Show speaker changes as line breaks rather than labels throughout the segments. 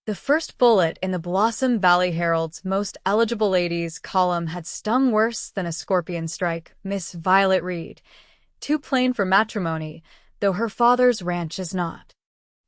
The first bullet in the Blossom Valley Herald's Most Eligible Ladies column had stung worse than a scorpion strike. Miss Violet Reed, too plain for matrimony, though her father's ranch is not.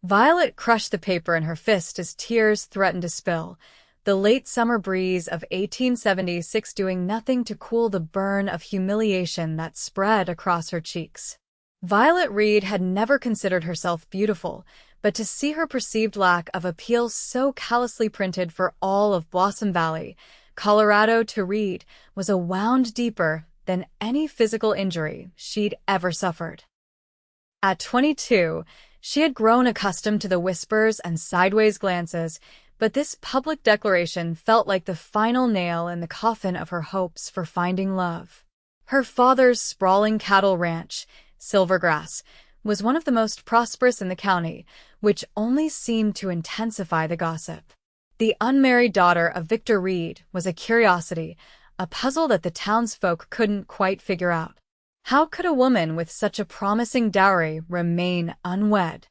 Violet crushed the paper in her fist as tears threatened to spill, the late summer breeze of 1876 doing nothing to cool the burn of humiliation that spread across her cheeks. Violet Reed had never considered herself beautiful, but to see her perceived lack of appeal so callously printed for all of Blossom Valley, Colorado to read was a wound deeper than any physical injury she'd ever suffered. At 22, she had grown accustomed to the whispers and sideways glances, but this public declaration felt like the final nail in the coffin of her hopes for finding love. Her father's sprawling cattle ranch, Silvergrass, was one of the most prosperous in the county, which only seemed to intensify the gossip. The unmarried daughter of Victor Reed was a curiosity, a puzzle that the townsfolk couldn't quite figure out. How could a woman with such a promising dowry remain unwed?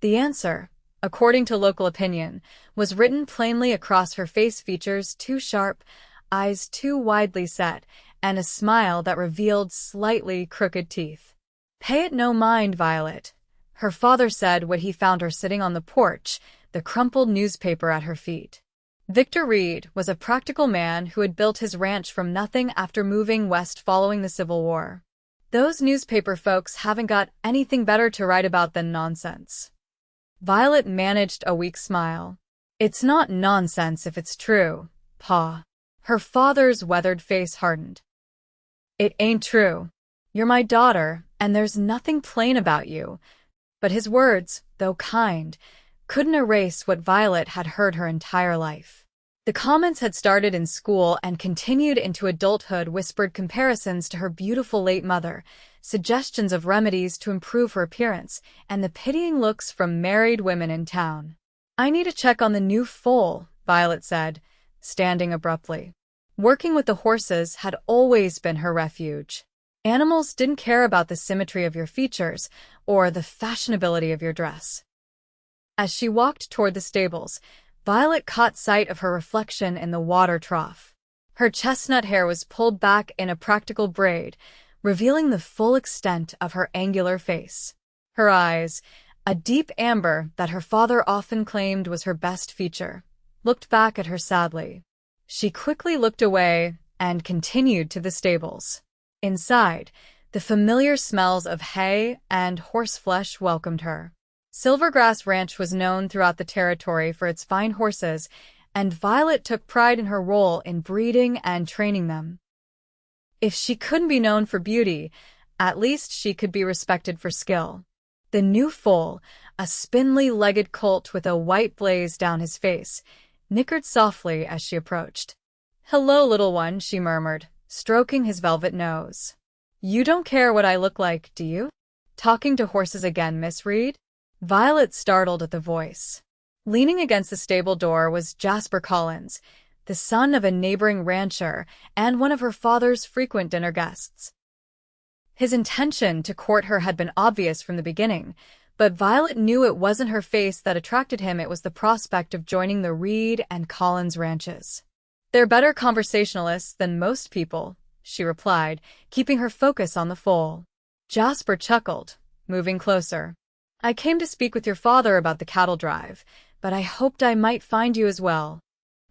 The answer, according to local opinion, was written plainly across her face: features too sharp, eyes too widely set, and a smile that revealed slightly crooked teeth. "Pay it no mind, Violet," her father said when he found her sitting on the porch, the crumpled newspaper at her feet. Victor Reed was a practical man who had built his ranch from nothing after moving west following the Civil War. "Those newspaper folks haven't got anything better to write about than nonsense." Violet managed a weak smile. "It's not nonsense if it's true, Pa." Her father's weathered face hardened. "It ain't true. You're my daughter, and there's nothing plain about you." But his words, though kind, couldn't erase what Violet had heard her entire life. The comments had started in school and continued into adulthood, whispered comparisons to her beautiful late mother, suggestions of remedies to improve her appearance, and the pitying looks from married women in town. "I need to check on the new foal," Violet said, standing abruptly. Working with the horses had always been her refuge. Animals didn't care about the symmetry of your features or the fashionability of your dress. As she walked toward the stables, Violet caught sight of her reflection in the water trough. Her chestnut hair was pulled back in a practical braid, revealing the full extent of her angular face. Her eyes, a deep amber that her father often claimed was her best feature, looked back at her sadly. She quickly looked away and continued to the stables. Inside, the familiar smells of hay and horseflesh welcomed her. Silvergrass Ranch was known throughout the territory for its fine horses, and Violet took pride in her role in breeding and training them. If she couldn't be known for beauty, at least she could be respected for skill. The new foal, a spindly-legged colt with a white blaze down his face, nickered softly as she approached. "Hello, little one," she murmured, stroking his velvet nose. "You don't care what I look like, do you?" "Talking to horses again, Miss Reed?" Violet startled at the voice. Leaning against the stable door was Jasper Collins, the son of a neighboring rancher and one of her father's frequent dinner guests. His intention to court her had been obvious from the beginning, but Violet knew it wasn't her face that attracted him, it was the prospect of joining the Reed and Collins ranches. "They're better conversationalists than most people," she replied, keeping her focus on the foal. Jasper chuckled, moving closer. "I came to speak with your father about the cattle drive, but I hoped I might find you as well."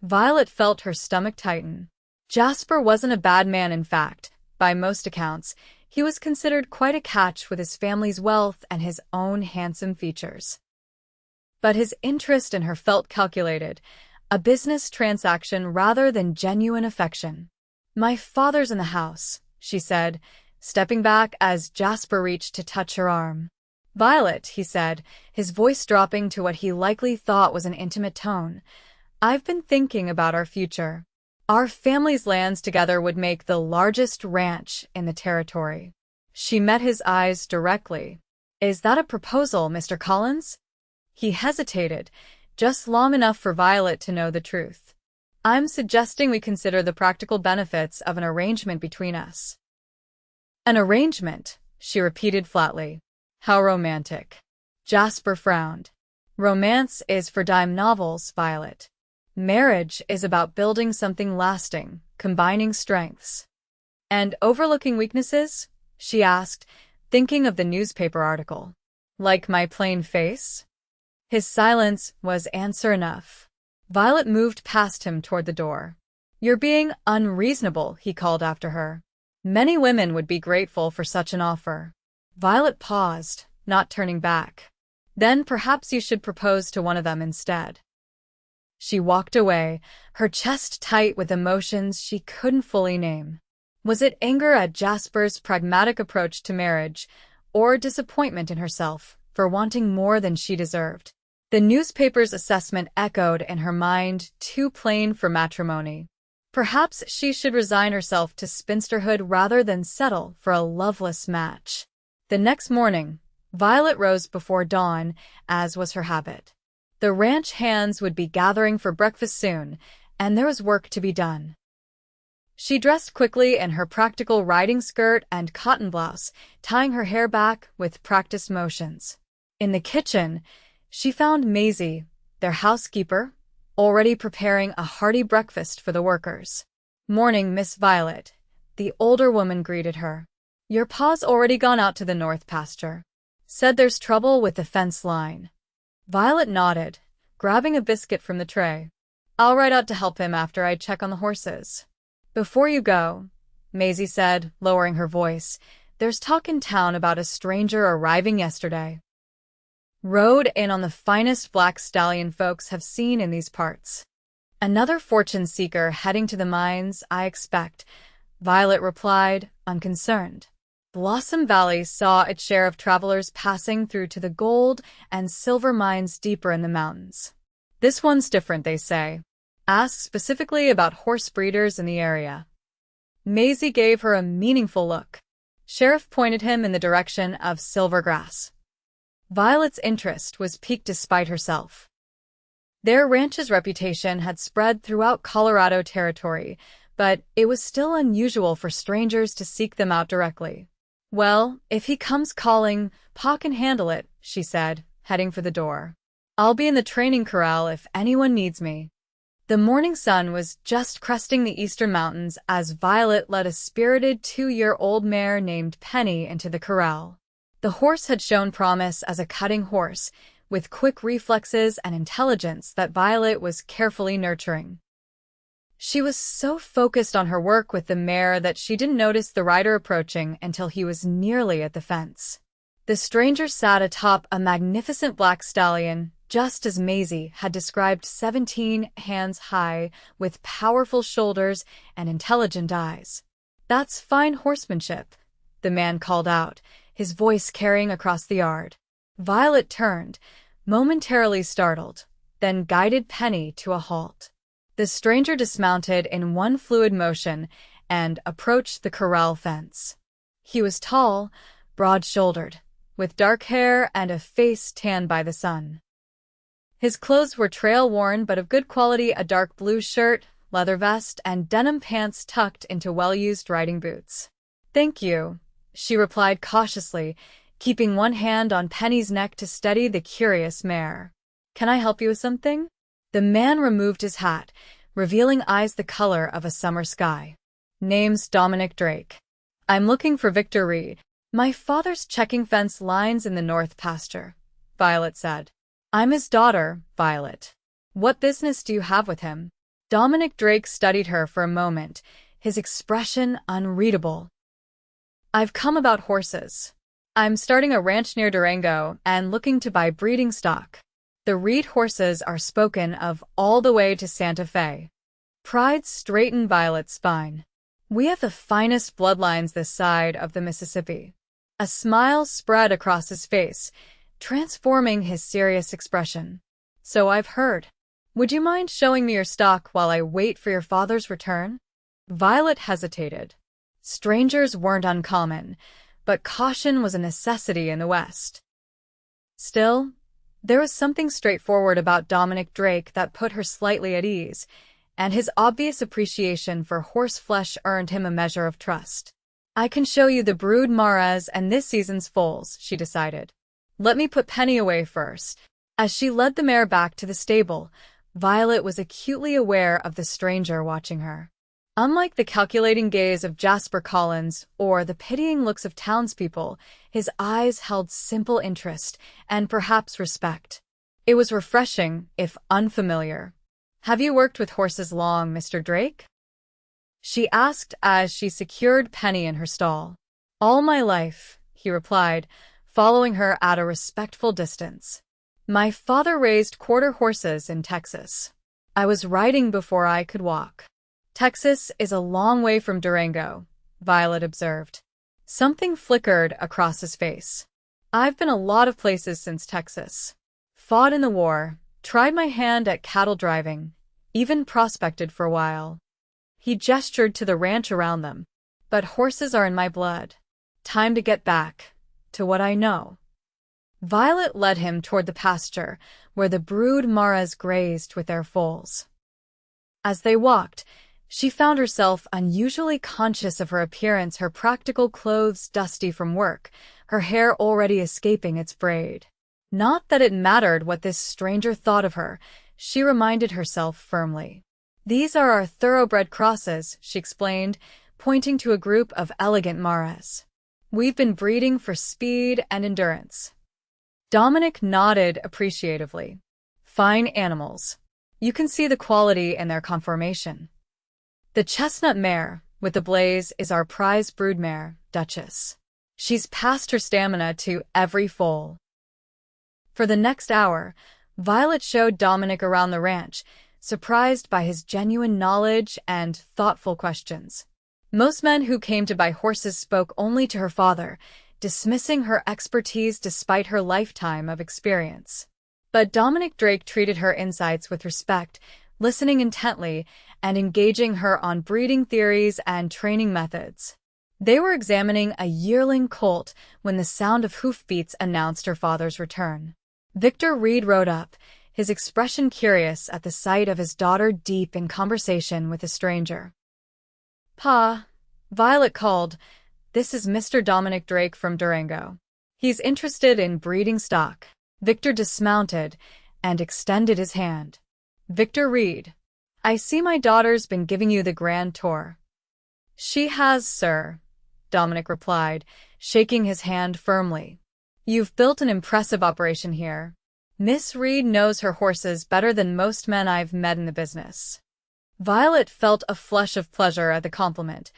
Violet felt her stomach tighten. Jasper wasn't a bad man, in fact. By most accounts, he was considered quite a catch with his family's wealth and his own handsome features. But his interest in her felt calculated, a business transaction rather than genuine affection. "My father's in the house," she said, stepping back as Jasper reached to touch her arm. "Violet," he said, his voice dropping to what he likely thought was an intimate tone, "I've been thinking about our future. Our family's lands together would make the largest ranch in the territory." She met his eyes directly. "Is that a proposal, Mr. Collins?" He hesitated, just long enough for Violet to know the truth. "I'm suggesting we consider the practical benefits of an arrangement between us." "An arrangement," she repeated flatly. "How romantic." Jasper frowned. Romance is for dime novels, Violet. Marriage is about building something lasting, combining strengths. And overlooking weaknesses? She asked, thinking of the newspaper article. Like my plain face? His silence was answer enough. Violet moved past him toward the door. You're being unreasonable, he called after her. Many women would be grateful for such an offer. Violet paused, not turning back. Then perhaps you should propose to one of them instead. She walked away, her chest tight with emotions she couldn't fully name. Was it anger at Jasper's pragmatic approach to marriage, or disappointment in herself for wanting more than she deserved? The newspaper's assessment echoed in her mind, too plain for matrimony. Perhaps she should resign herself to spinsterhood rather than settle for a loveless match. The next morning, Violet rose before dawn, as was her habit. The ranch hands would be gathering for breakfast soon, and there was work to be done. She dressed quickly in her practical riding skirt and cotton blouse, tying her hair back with practiced motions. In the kitchen, she found Maisie, their housekeeper, already preparing a hearty breakfast for the workers. "Morning, Miss Violet," the older woman greeted her. "Your pa's already gone out to the north pasture. Said there's trouble with the fence line." Violet nodded, grabbing a biscuit from the tray. "I'll ride out to help him after I check on the horses." "Before you go," Maisie said, lowering her voice, "there's talk in town about a stranger arriving yesterday. Rode in on the finest black stallion folks have seen in these parts." "Another fortune seeker heading to the mines, I expect," Violet replied, unconcerned. Blossom Valley saw its share of travelers passing through to the gold and silver mines deeper in the mountains. "This one's different, they say. Ask specifically about horse breeders in the area." Maisie gave her a meaningful look. Sheriff pointed him in the direction of Silvergrass. Violet's interest was piqued despite herself. Their ranch's reputation had spread throughout Colorado territory, but it was still unusual for strangers to seek them out directly. "Well, if he comes calling, Pa can handle it," she said, heading for the door. "I'll be in the training corral if anyone needs me." The morning sun was just cresting the eastern mountains as Violet led a spirited 2-year-old mare named Penny into the corral. The horse had shown promise as a cutting horse, with quick reflexes and intelligence that Violet was carefully nurturing. She was so focused on her work with the mare that she didn't notice the rider approaching until he was nearly at the fence. The stranger sat atop a magnificent black stallion, just as Maisie had described, 17 hands high, with powerful shoulders and intelligent eyes. "That's fine horsemanship," the man called out, his voice carrying across the yard. Violet turned, momentarily startled, then guided Penny to a halt. The stranger dismounted in one fluid motion and approached the corral fence. He was tall, broad-shouldered, with dark hair and a face tanned by the sun. His clothes were trail-worn but of good quality, a dark blue shirt, leather vest, and denim pants tucked into well-used riding boots. "Thank you," she replied cautiously, keeping one hand on Penny's neck to steady the curious mare. "Can I help you with something?" The man removed his hat, revealing eyes the color of a summer sky. "Name's Dominic Drake. I'm looking for Victor Reed. My father's checking fence lines in the north pasture," Violet said. "I'm his daughter, Violet. What business do you have with him?" Dominic Drake studied her for a moment, his expression unreadable. "I've come about horses. I'm starting a ranch near Durango and looking to buy breeding stock. The Reed horses are spoken of all the way to Santa Fe." Pride straightened Violet's spine. "We have the finest bloodlines this side of the Mississippi." A smile spread across his face, transforming his serious expression. "So I've heard. Would you mind showing me your stock while I wait for your father's return?" Violet hesitated. Strangers weren't uncommon, but caution was a necessity in the West. Still, there was something straightforward about Dominic Drake that put her slightly at ease, and his obvious appreciation for horse flesh earned him a measure of trust. "I can show you the brood mares and this season's foals," she decided. "Let me put Penny away first." As she led the mare back to the stable, Violet was acutely aware of the stranger watching her. Unlike the calculating gaze of Jasper Collins or the pitying looks of townspeople, his eyes held simple interest and perhaps respect. It was refreshing, if unfamiliar. "Have you worked with horses long, Mr. Drake?" she asked as she secured Penny in her stall. "All my life," he replied, following her at a respectful distance. "My father raised quarter horses in Texas. I was riding before I could walk." "Texas is a long way from Durango," Violet observed. Something flickered across his face. "I've been a lot of places since Texas. Fought in the war, tried my hand at cattle driving, even prospected for a while." He gestured to the ranch around them. "But horses are in my blood. Time to get back to what I know." Violet led him toward the pasture, where the brood maras grazed with their foals. As they walked, she found herself unusually conscious of her appearance, her practical clothes dusty from work, her hair already escaping its braid. Not that it mattered what this stranger thought of her, she reminded herself firmly. "These are our thoroughbred crosses," she explained, pointing to a group of elegant maras. "We've been breeding for speed and endurance." Dominic nodded appreciatively. "Fine animals. You can see the quality in their conformation. The chestnut mare, with the blaze, is our prize broodmare, Duchess. She's passed her stamina to every foal." For the next hour, Violet showed Dominic around the ranch, surprised by his genuine knowledge and thoughtful questions. Most men who came to buy horses spoke only to her father, dismissing her expertise despite her lifetime of experience. But Dominic Drake treated her insights with respect, listening intently and engaging her on breeding theories and training methods. They were examining a yearling colt when the sound of hoofbeats announced her father's return. Victor Reed rode up, his expression curious at the sight of his daughter deep in conversation with a stranger. "Pa," Violet called, "this is Mr. Dominic Drake from Durango. He's interested in breeding stock." Victor dismounted and extended his hand. "Victor Reed, I see my daughter's been giving you the grand tour." "She has, sir," Dominic replied, shaking his hand firmly. "You've built an impressive operation here. Miss Reed knows her horses better than most men I've met in the business." Violet felt a flush of pleasure at the compliment,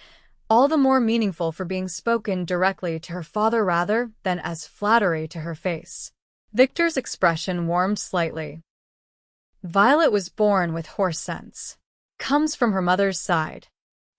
all the more meaningful for being spoken directly to her father rather than as flattery to her face. Victor's expression warmed slightly. Violet was born with horse sense. Comes from her mother's side.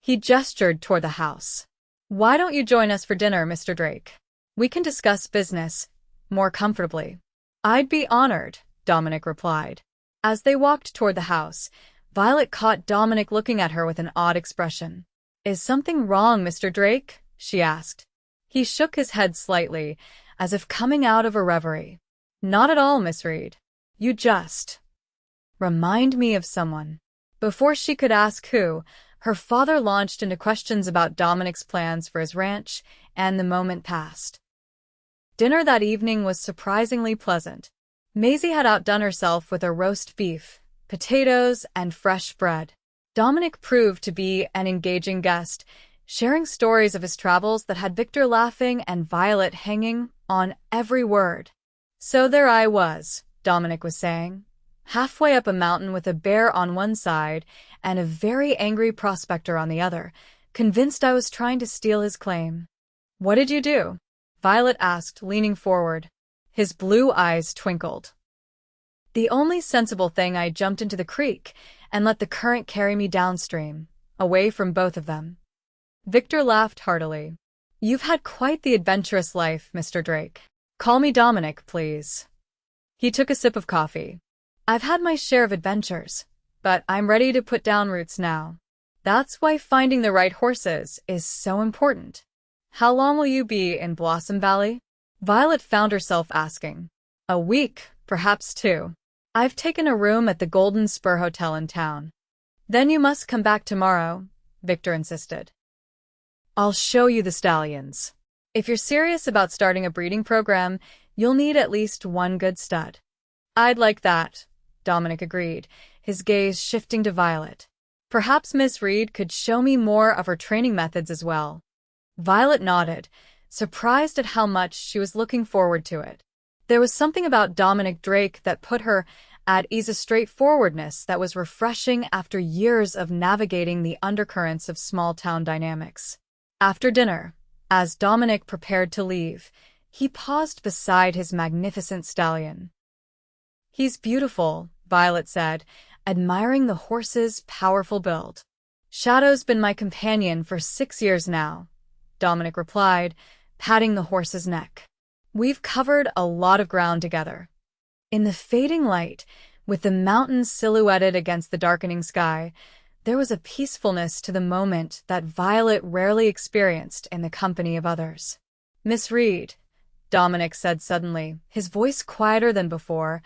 He gestured toward the house. "Why don't you join us for dinner, Mr. Drake? We can discuss business more comfortably." "I'd be honored," Dominic replied. As they walked toward the house, Violet caught Dominic looking at her with an odd expression. "Is something wrong, Mr. Drake?" she asked. He shook his head slightly, as if coming out of a reverie. "Not at all, Miss Reed. You just remind me of someone." Before she could ask who, her father launched into questions about Dominic's plans for his ranch, and the moment passed. Dinner that evening was surprisingly pleasant. Maisie had outdone herself with a roast beef, potatoes, and fresh bread. Dominic proved to be an engaging guest, sharing stories of his travels that had Victor laughing and Violet hanging on every word. "So there I was," Dominic was saying, "halfway up a mountain with a bear on one side and a very angry prospector on the other, convinced I was trying to steal his claim." "What did you do?" Violet asked, leaning forward. His blue eyes twinkled. "The only sensible thing, I jumped into the creek and let the current carry me downstream, away from both of them." Victor laughed heartily. "You've had quite the adventurous life, Mr. Drake. Call me Dominic, please." He took a sip of coffee. "I've had my share of adventures, but I'm ready to put down roots now. That's why finding the right horses is so important." "How long will you be in Blossom Valley?" Violet found herself asking. "A week, perhaps 2. I've taken a room at the Golden Spur Hotel in town." "Then you must come back tomorrow," Victor insisted. "I'll show you the stallions. If you're serious about starting a breeding program, you'll need at least one good stud." I'd like that, Dominic agreed, his gaze shifting to Violet. Perhaps Miss Reed could show me more of her training methods as well. Violet nodded, surprised at how much she was looking forward to it. There was something about Dominic Drake that put her at ease, a straightforwardness that was refreshing after years of navigating the undercurrents of small-town dynamics. After dinner, as Dominic prepared to leave, he paused beside his magnificent stallion. "He's beautiful," Violet said, admiring the horse's powerful build. "Shadow's been my companion for 6 years now," Dominic replied, patting the horse's neck. "We've covered a lot of ground together." In the fading light, with the mountains silhouetted against the darkening sky, there was a peacefulness to the moment that Violet rarely experienced in the company of others. "Miss Reed," Dominic said suddenly, his voice quieter than before,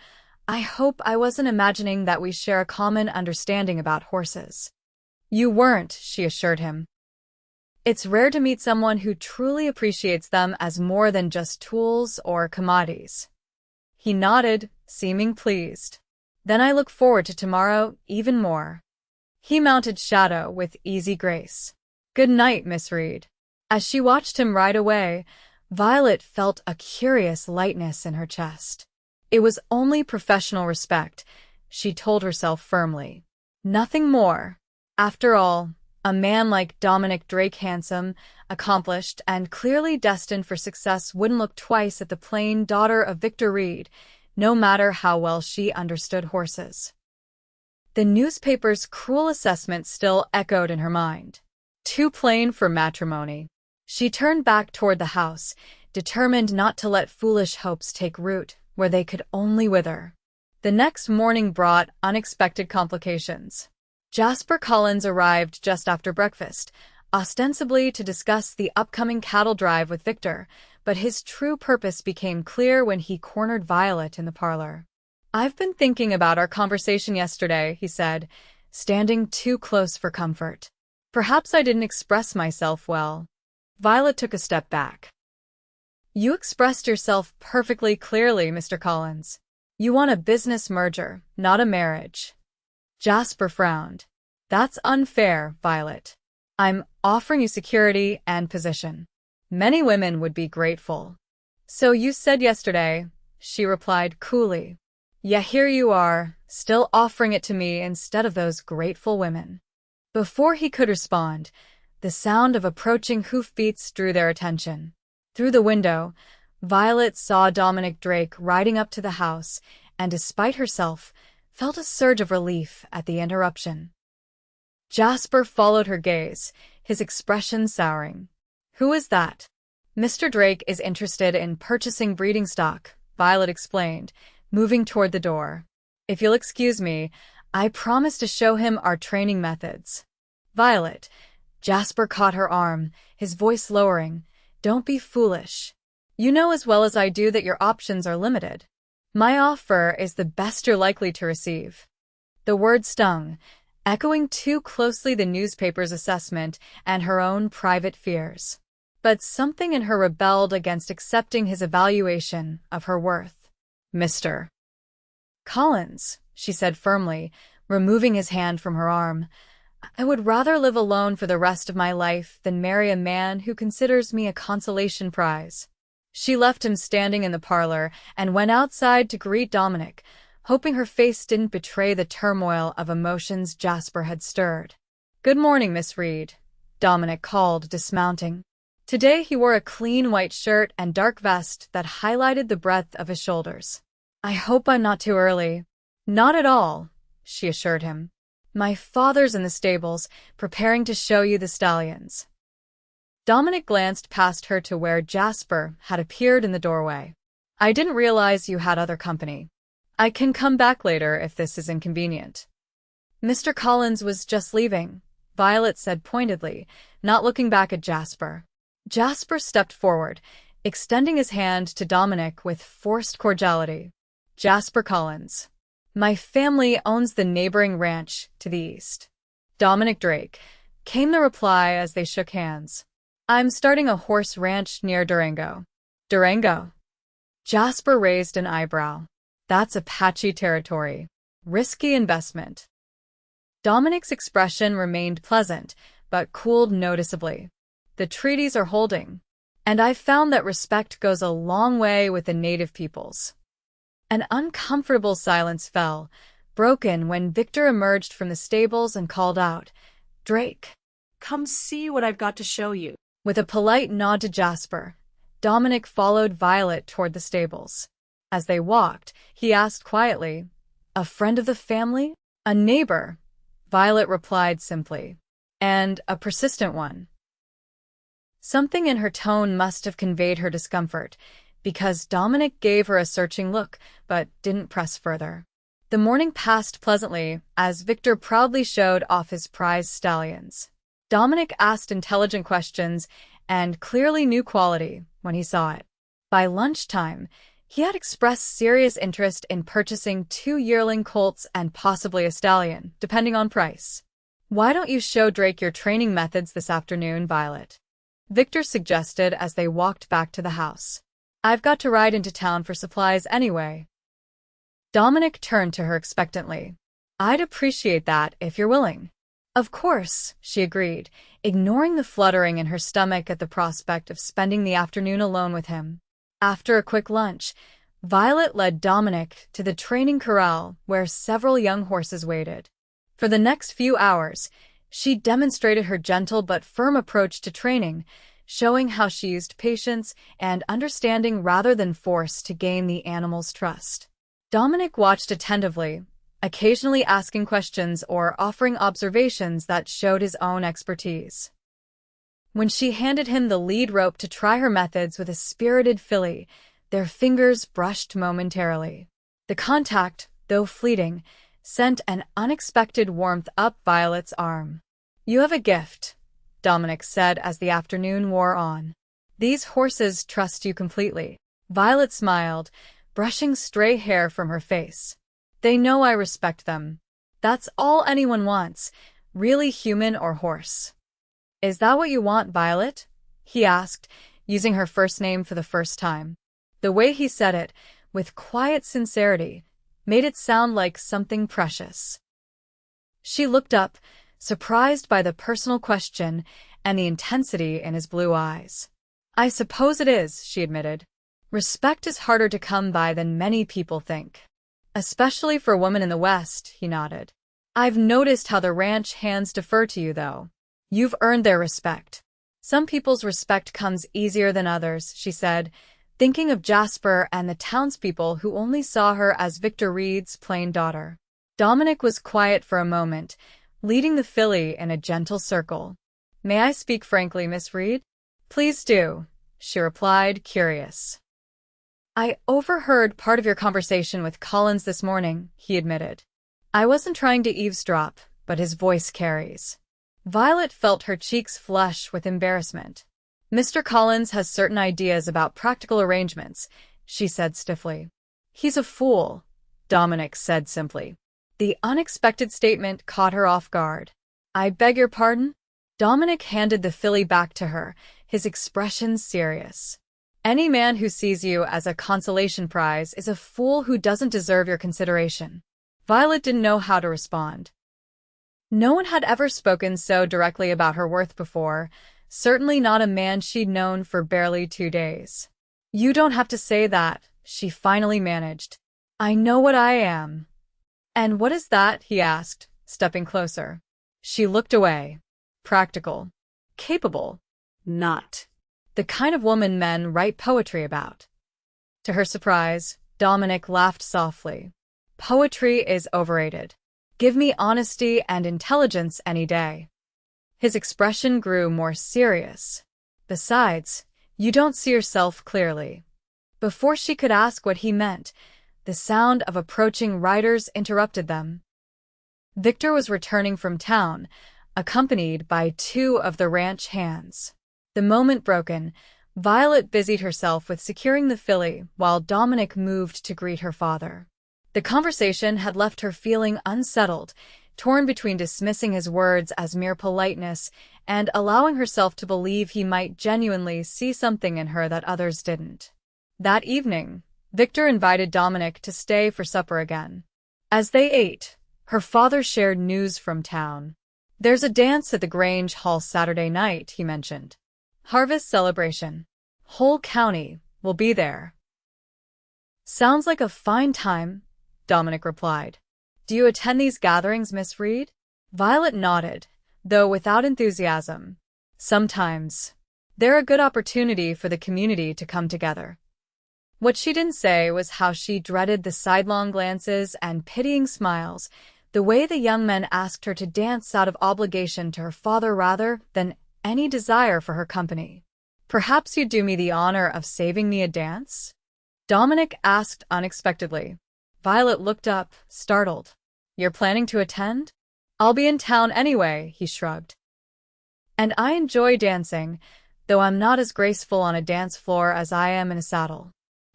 "I hope I wasn't imagining that we share a common understanding about horses." "You weren't," she assured him. "It's rare to meet someone who truly appreciates them as more than just tools or commodities." He nodded, seeming pleased. "Then I look forward to tomorrow even more." He mounted Shadow with easy grace. "Good night, Miss Reed." As she watched him ride away, Violet felt a curious lightness in her chest. It was only professional respect, she told herself firmly. Nothing more. After all, a man like Dominic Drake, handsome, accomplished, and clearly destined for success, wouldn't look twice at the plain daughter of Victor Reed, no matter how well she understood horses. The newspaper's cruel assessment still echoed in her mind. Too plain for matrimony. She turned back toward the house, determined not to let foolish hopes take root where they could only wither. The next morning brought unexpected complications. Jasper Collins arrived just after breakfast, ostensibly to discuss the upcoming cattle drive with Victor, but his true purpose became clear when he cornered Violet in the parlor. "I've been thinking about our conversation yesterday," he said, standing too close for comfort. "Perhaps I didn't express myself well." Violet took a step back. "You expressed yourself perfectly clearly, Mr. Collins. You want a business merger, not a marriage." Jasper frowned. "That's unfair, Violet. I'm offering you security and position. Many women would be grateful." "So you said yesterday," she replied coolly. "Yet here you are, still offering it to me instead of those grateful women." Before he could respond, the sound of approaching hoofbeats drew their attention. Through the window, Violet saw Dominic Drake riding up to the house, and despite herself, felt a surge of relief at the interruption. Jasper followed her gaze, his expression souring. "Who is that?" "Mr. Drake is interested in purchasing breeding stock," Violet explained, moving toward the door. "If you'll excuse me, I promise to show him our training methods." "Violet," Jasper caught her arm, his voice lowering, "don't be foolish. You know as well as I do that your options are limited. My offer is the best you're likely to receive." The word stung, echoing too closely the newspaper's assessment and her own private fears. But something in her rebelled against accepting his evaluation of her worth. "Mr. Collins," she said firmly, removing his hand from her arm, "I would rather live alone for the rest of my life than marry a man who considers me a consolation prize." She left him standing in the parlor and went outside to greet Dominic, hoping her face didn't betray the turmoil of emotions Jasper had stirred. "Good morning, Miss Reed," Dominic called, dismounting. Today he wore a clean white shirt and dark vest that highlighted the breadth of his shoulders. "I hope I'm not too early." "Not at all," she assured him. "My father's in the stables, preparing to show you the stallions." Dominic glanced past her to where Jasper had appeared in the doorway. "I didn't realize you had other company. I can come back later if this is inconvenient." "Mr. Collins was just leaving," Violet said pointedly, not looking back at Jasper. Jasper stepped forward, extending his hand to Dominic with forced cordiality. "Jasper Collins. My family owns the neighboring ranch to the east." "Dominic Drake," came the reply as they shook hands. "I'm starting a horse ranch near Durango." "Durango?" Jasper raised an eyebrow. That's Apache territory. Risky investment. Dominic's expression remained pleasant, but cooled noticeably. The treaties are holding, and I've found that respect goes a long way with the native peoples. An uncomfortable silence fell, broken when Victor emerged from the stables and called out, "Drake,
Come see what I've got to show you."
with a polite nod to Jasper. Dominic followed Violet toward the stables. As they walked, he asked quietly, "A friend of the family? A neighbor?" Violet replied simply, "And a persistent one." Something in her tone must have conveyed her discomfort, because Dominic gave her a searching look, but didn't press further. The morning passed pleasantly as Victor proudly showed off his prize stallions. Dominic asked intelligent questions and clearly knew quality when he saw it. By lunchtime, he had expressed serious interest in purchasing 2 yearling colts and possibly a stallion, depending on price. "Why don't you show Drake your training methods this afternoon, Violet?" Victor suggested as they walked back to the house. "I've got to ride into town for supplies anyway." Dominic turned to her expectantly. "I'd appreciate that if you're willing." "Of course," she agreed, ignoring the fluttering in her stomach at the prospect of spending the afternoon alone with him. After a quick lunch, Violet led Dominic to the training corral where several young horses waited. For the next few hours, she demonstrated her gentle but firm approach to training, showing how she used patience and understanding rather than force to gain the animal's trust. Dominic watched attentively, occasionally asking questions or offering observations that showed his own expertise. When she handed him the lead rope to try her methods with a spirited filly, their fingers brushed momentarily. The contact, though fleeting, sent an unexpected warmth up Violet's arm. "You have a gift," Dominic said as the afternoon wore on. "These horses trust you completely." Violet smiled, brushing stray hair from her face. "They know I respect them. That's all anyone wants, really, human or horse." "Is that what you want, Violet?" he asked, using her first name for the first time. The way he said it, with quiet sincerity, made it sound like something precious. She looked up, surprised by the personal question and the intensity in his blue eyes. "I suppose it is," she admitted. "Respect is harder to come by than many people think. Especially for a woman in the West," he nodded. "I've noticed how the ranch hands defer to you, though. You've earned their respect." "Some people's respect comes easier than others," she said, thinking of Jasper and the townspeople who only saw her as Victor Reed's plain daughter. Dominic was quiet for a moment, leading the filly in a gentle circle. "May I speak frankly, Miss Reed?" "Please do," she replied, curious. "I overheard part of your conversation with Collins this morning," he admitted. "I wasn't trying to eavesdrop, but his voice carries." Violet felt her cheeks flush with embarrassment. "Mr. Collins has certain ideas about practical arrangements," she said stiffly. "He's a fool," Dominic said simply. The unexpected statement caught her off guard. "I beg your pardon?" Dominic handed the filly back to her, his expression serious. "Any man who sees you as a consolation prize is a fool who doesn't deserve your consideration." Violet didn't know how to respond. No one had ever spoken so directly about her worth before, certainly not a man she'd known for barely 2 days. "You don't have to say that," she finally managed. "I know what I am." "And what is that?" he asked, stepping closer. She looked away. "Practical. Capable.
Not
The kind of woman men write poetry about." To her surprise, Dominic laughed softly. "Poetry is overrated. Give me honesty and intelligence any day." His expression grew more serious. "Besides, you don't see yourself clearly." Before she could ask what he meant, the sound of approaching riders interrupted them. Victor was returning from town, accompanied by 2 of the ranch hands. The moment broken, Violet busied herself with securing the filly while Dominic moved to greet her father. The conversation had left her feeling unsettled, torn between dismissing his words as mere politeness and allowing herself to believe he might genuinely see something in her that others didn't. That evening, Victor invited Dominic to stay for supper again. As they ate, her father shared news from town. There's a dance at the Grange Hall Saturday night, he mentioned. Harvest celebration. Whole county will be there. Sounds like a fine time, Dominic replied. Do you attend these gatherings, Miss Reed? Violet nodded, though without enthusiasm. Sometimes. They're a good opportunity for the community to come together. What she didn't say was how she dreaded the sidelong glances and pitying smiles, the way the young men asked her to dance out of obligation to her father rather than any desire for her company. Perhaps you'd do me the honor of saving me a dance? Dominic asked unexpectedly. Violet looked up, startled. You're planning to attend? I'll be in town anyway, he shrugged. And I enjoy dancing, though I'm not as graceful on a dance floor as I am in a saddle.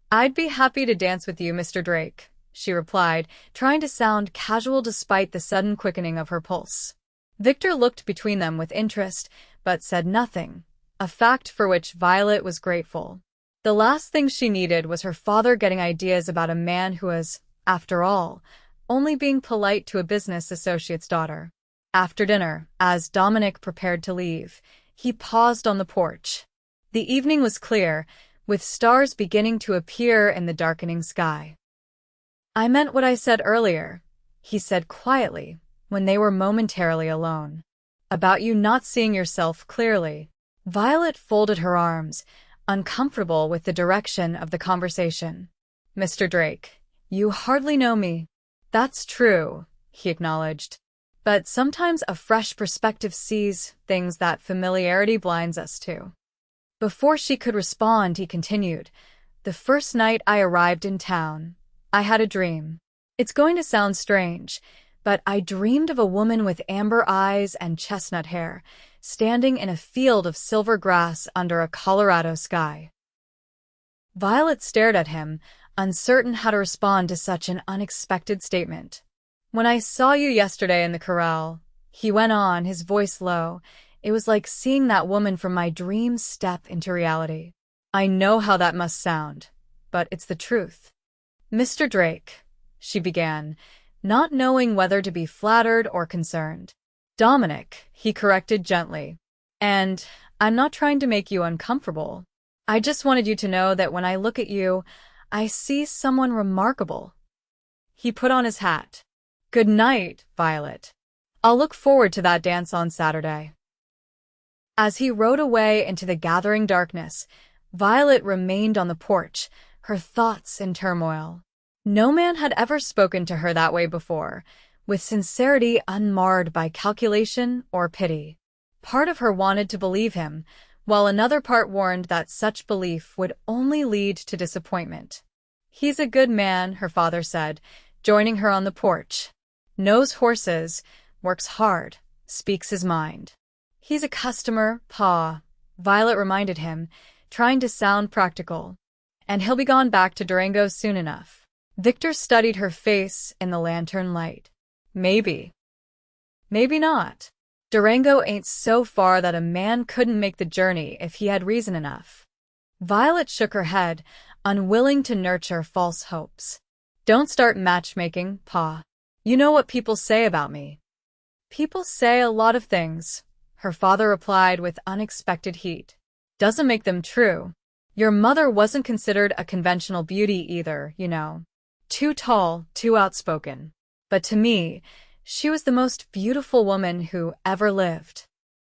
I'd be happy to dance with you, Mr. Drake, she replied, trying to sound casual despite the sudden quickening of her pulse. Victor looked between them with interest, but said nothing, a fact for which Violet was grateful. The last thing she needed was her father getting ideas about a man who was, after all, only being polite to a business associate's daughter. After dinner, as Dominic prepared to leave, he paused on the porch. The evening was clear, with stars beginning to appear in the darkening sky. I meant what I said earlier, he said quietly, when they were momentarily alone. About you not seeing yourself clearly. Violet folded her arms, uncomfortable with the direction of the conversation. Mr. Drake, you hardly know me. That's true, he acknowledged. But sometimes a fresh perspective sees things that familiarity blinds us to. Before she could respond, he continued, the first night I arrived in town, I had a dream. It's going to sound strange, but I dreamed of a woman with amber eyes and chestnut hair, standing in a field of silver grass under a Colorado sky. Violet stared at him, uncertain how to respond to such an unexpected statement. When I saw you yesterday in the corral, he went on, his voice low, it was like seeing that woman from my dreams step into reality. I know how that must sound, but it's the truth. Mr. Drake, she began, not knowing whether to be flattered or concerned. Dominic, he corrected gently. And I'm not trying to make you uncomfortable. I just wanted you to know that when I look at you, I see someone remarkable. He put on his hat. Good night, Violet. I'll look forward to that dance on Saturday. As he rode away into the gathering darkness, Violet remained on the porch, her thoughts in turmoil. No man had ever spoken to her that way before, with sincerity unmarred by calculation or pity. Part of her wanted to believe him, while another part warned that such belief would only lead to disappointment. He's a good man, her father said, joining her on the porch. Knows horses, works hard, speaks his mind. He's a customer, Pa, Violet reminded him, trying to sound practical. And he'll be gone back to Durango soon enough. Victor studied her face in the lantern light. Maybe. Maybe not. Durango ain't so far that a man couldn't make the journey if he had reason enough. Violet shook her head, unwilling to nurture false hopes. Don't start matchmaking, Pa. You know what people say about me. People say a lot of things, her father replied with unexpected heat. Doesn't make them true. Your mother wasn't considered a conventional beauty either, you know. Too tall, too outspoken. But to me, she was the most beautiful woman who ever lived.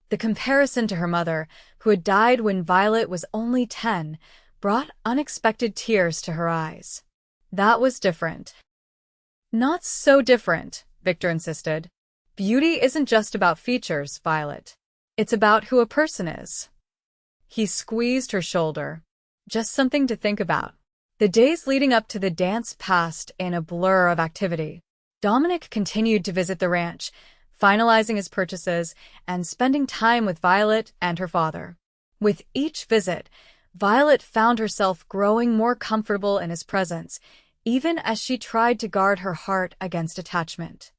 The comparison to her mother, who had died when Violet was only 10, brought unexpected tears to her eyes. That was different. Not so different, Victor insisted. Beauty isn't just about features, Violet. It's about who a person is. He squeezed her shoulder. Just something to think about. The days leading up to the dance passed in a blur of activity. Dominic continued to visit the ranch, finalizing his purchases and spending time with Violet and her father. With each visit, Violet found herself growing more comfortable in his presence, even as she tried to guard her heart against attachment.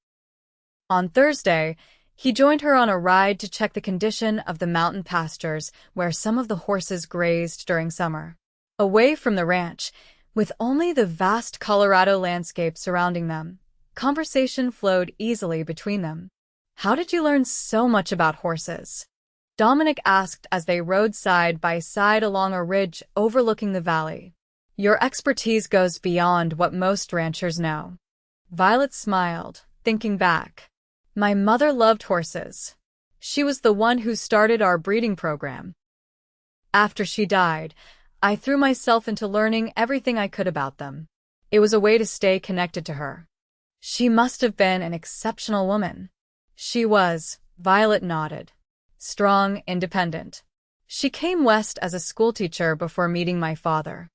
On Thursday, he joined her on a ride to check the condition of the mountain pastures where some of the horses grazed during summer. Away from the ranch, With only the vast Colorado landscape surrounding them, conversation flowed easily between them. "How did you learn so much about horses?" Dominic asked as they rode side by side along a ridge overlooking the valley. "Your expertise goes beyond what most ranchers know." Violet smiled, thinking back. "My mother loved horses. She was the one who started our breeding program. After she died, I threw myself into learning everything I could about them. It was a way to stay connected to her." "She must have been an exceptional woman." "She was," Violet nodded. "Strong, independent. She came west as a schoolteacher before meeting my father."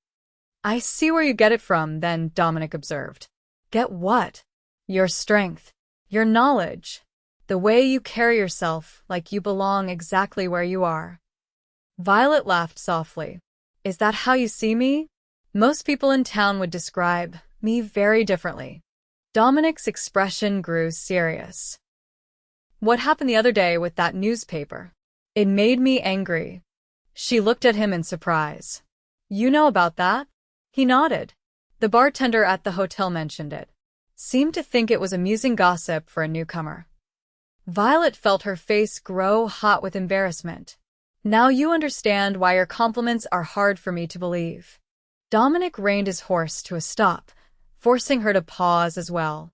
"I see where you get it from, then," Dominic observed. "Get what?" "Your strength. Your knowledge. The way you carry yourself like you belong exactly where you are." Violet laughed softly. "Is that how you see me?" "Most people in town would describe me very differently." Dominic's expression grew serious. "What happened the other day with that newspaper? It made me angry." She looked at him in surprise. "You know about that?" He nodded. "The bartender at the hotel mentioned it. Seemed to think it was amusing gossip for a newcomer." Violet felt her face grow hot with embarrassment. "Now you understand why your compliments are hard for me to believe." Dominic reined his horse to a stop, forcing her to pause as well.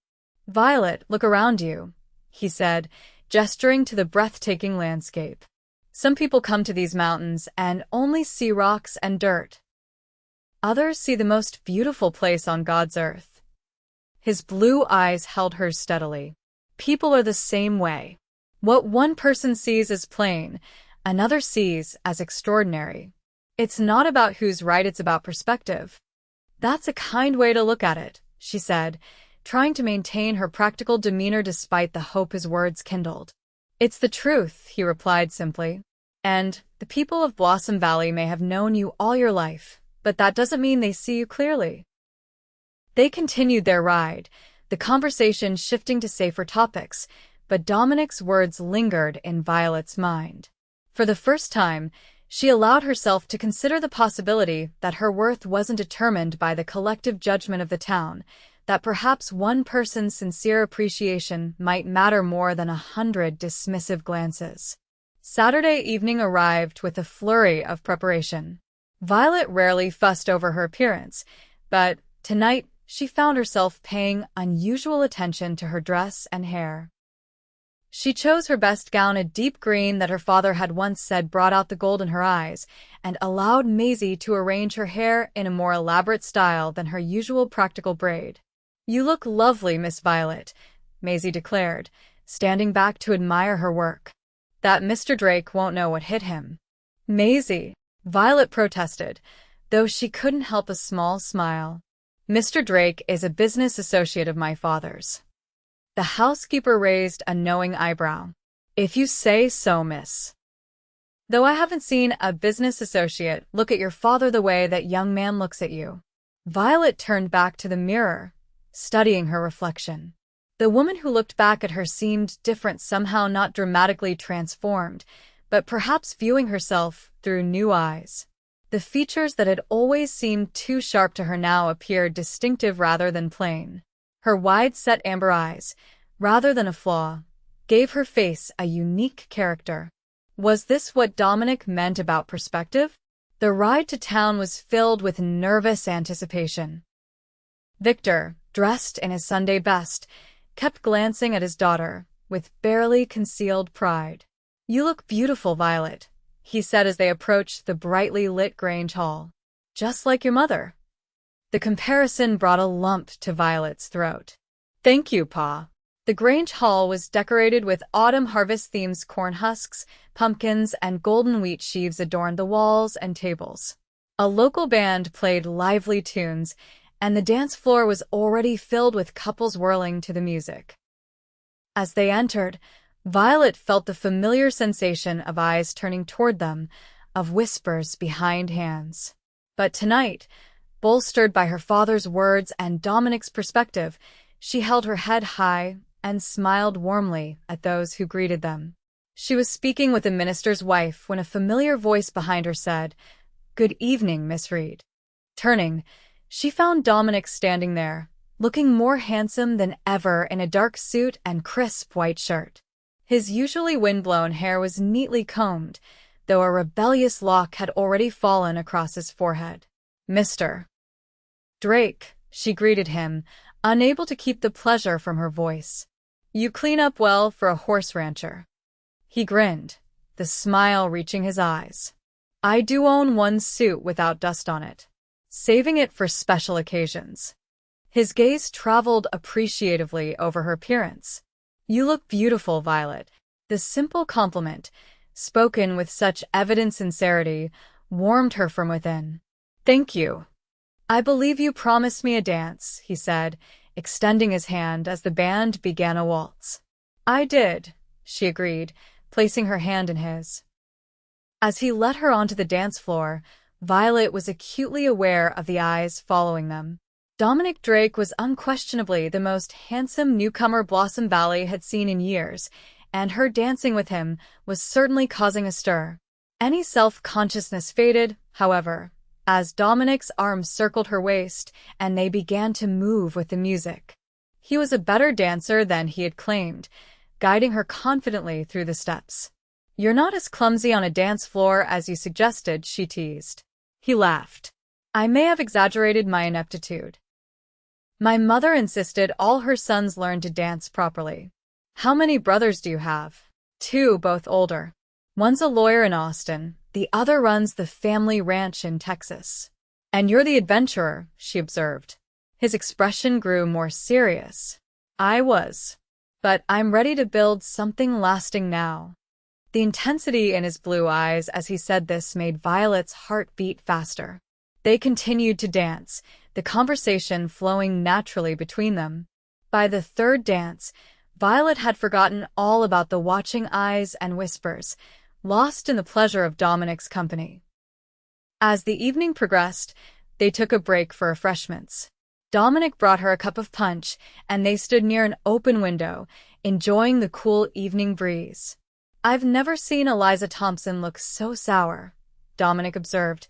"Violet, look around you," he said, gesturing to the breathtaking landscape. "Some people come to these mountains and only see rocks and dirt. Others see the most beautiful place on God's earth." His blue eyes held hers steadily. "People are the same way. What one person sees as plain, another sees as extraordinary. It's not about who's right, it's about perspective." "That's a kind way to look at it," she said, trying to maintain her practical demeanor despite the hope his words kindled. "It's the truth," he replied simply. "And the people of Blossom Valley may have known you all your life, but that doesn't mean they see you clearly." They continued their ride, the conversation shifting to safer topics, but Dominic's words lingered in Violet's mind. For the first time, she allowed herself to consider the possibility that her worth wasn't determined by the collective judgment of the town, that perhaps one person's sincere appreciation might matter more than 100 dismissive glances. Saturday evening arrived with a flurry of preparation. Violet rarely fussed over her appearance, but tonight she found herself paying unusual attention to her dress and hair. She chose her best gown, a deep green that her father had once said brought out the gold in her eyes, and allowed Maisie to arrange her hair in a more elaborate style than her usual practical braid. "You look lovely, Miss Violet," Maisie declared, standing back to admire her work. "That Mr. Drake won't know what hit him." "Maisie," Violet protested, though she couldn't help a small smile. "Mr. Drake is a business associate of my father's." The housekeeper raised a knowing eyebrow. "If you say so, miss. Though I haven't seen a business associate look at your father the way that young man looks at you." Violet turned back to the mirror, studying her reflection. The woman who looked back at her seemed different, somehow not dramatically transformed, but perhaps viewing herself through new eyes. The features that had always seemed too sharp to her now appeared distinctive rather than plain. Her wide-set amber eyes, rather than a flaw, gave her face a unique character. Was this what Dominic meant about perspective? The ride to town was filled with nervous anticipation. Victor, dressed in his Sunday best, kept glancing at his daughter with barely concealed pride. "You look beautiful, Violet," he said as they approached the brightly lit Grange Hall. "Just like your mother." The comparison brought a lump to Violet's throat. "Thank you, Pa." The Grange Hall was decorated with autumn harvest themes. Corn husks, pumpkins, and golden wheat sheaves adorned the walls and tables. A local band played lively tunes, and the dance floor was already filled with couples whirling to the music. As they entered, Violet felt the familiar sensation of eyes turning toward them, of whispers behind hands. But tonight, bolstered by her father's words and Dominic's perspective, she held her head high and smiled warmly at those who greeted them. She was speaking with the minister's wife when a familiar voice behind her said, "Good evening, Miss Reed." Turning, She found Dominic standing there, looking more handsome than ever in a dark suit and crisp white shirt. His usually windblown hair was neatly combed, though a rebellious lock had already fallen across his forehead. "Mr. Drake," she greeted him, unable to keep the pleasure from her voice. "You clean up well for a horse rancher." He grinned, the smile reaching his eyes. "I do own one suit without dust on it, saving it for special occasions." His gaze traveled appreciatively over her appearance. "You look beautiful, Violet." The simple compliment, spoken with such evident sincerity, warmed her from within. "Thank you. I believe you promised me a dance," he said, extending his hand as the band began a waltz. "I did," she agreed, placing her hand in his. As he led her onto the dance floor, Violet was acutely aware of the eyes following them. Dominic Drake was unquestionably the most handsome newcomer Blossom Valley had seen in years, and her dancing with him was certainly causing a stir. Any self-consciousness faded, however, as Dominic's arms circled her waist and they began to move with the music. He was a better dancer than he had claimed, guiding her confidently through the steps. "You're not as clumsy on a dance floor as you suggested," she teased. He laughed. "I may have exaggerated my ineptitude. My mother insisted all her sons learn to dance properly." "How many brothers do you have?" "Two, both older. One's a lawyer in Austin, the other runs the family ranch in Texas." "And you're the adventurer," she observed. His expression grew more serious. "I was. But I'm ready to build something lasting now." The intensity in his blue eyes as he said this made Violet's heart beat faster. They continued to dance, the conversation flowing naturally between them. By the third dance, Violet had forgotten all about the watching eyes and whispers, lost in the pleasure of Dominic's company. As the evening progressed, they took a break for refreshments. Dominic brought her a cup of punch, and they stood near an open window, enjoying the cool evening breeze. "I've never seen Eliza Thompson look so sour," Dominic observed,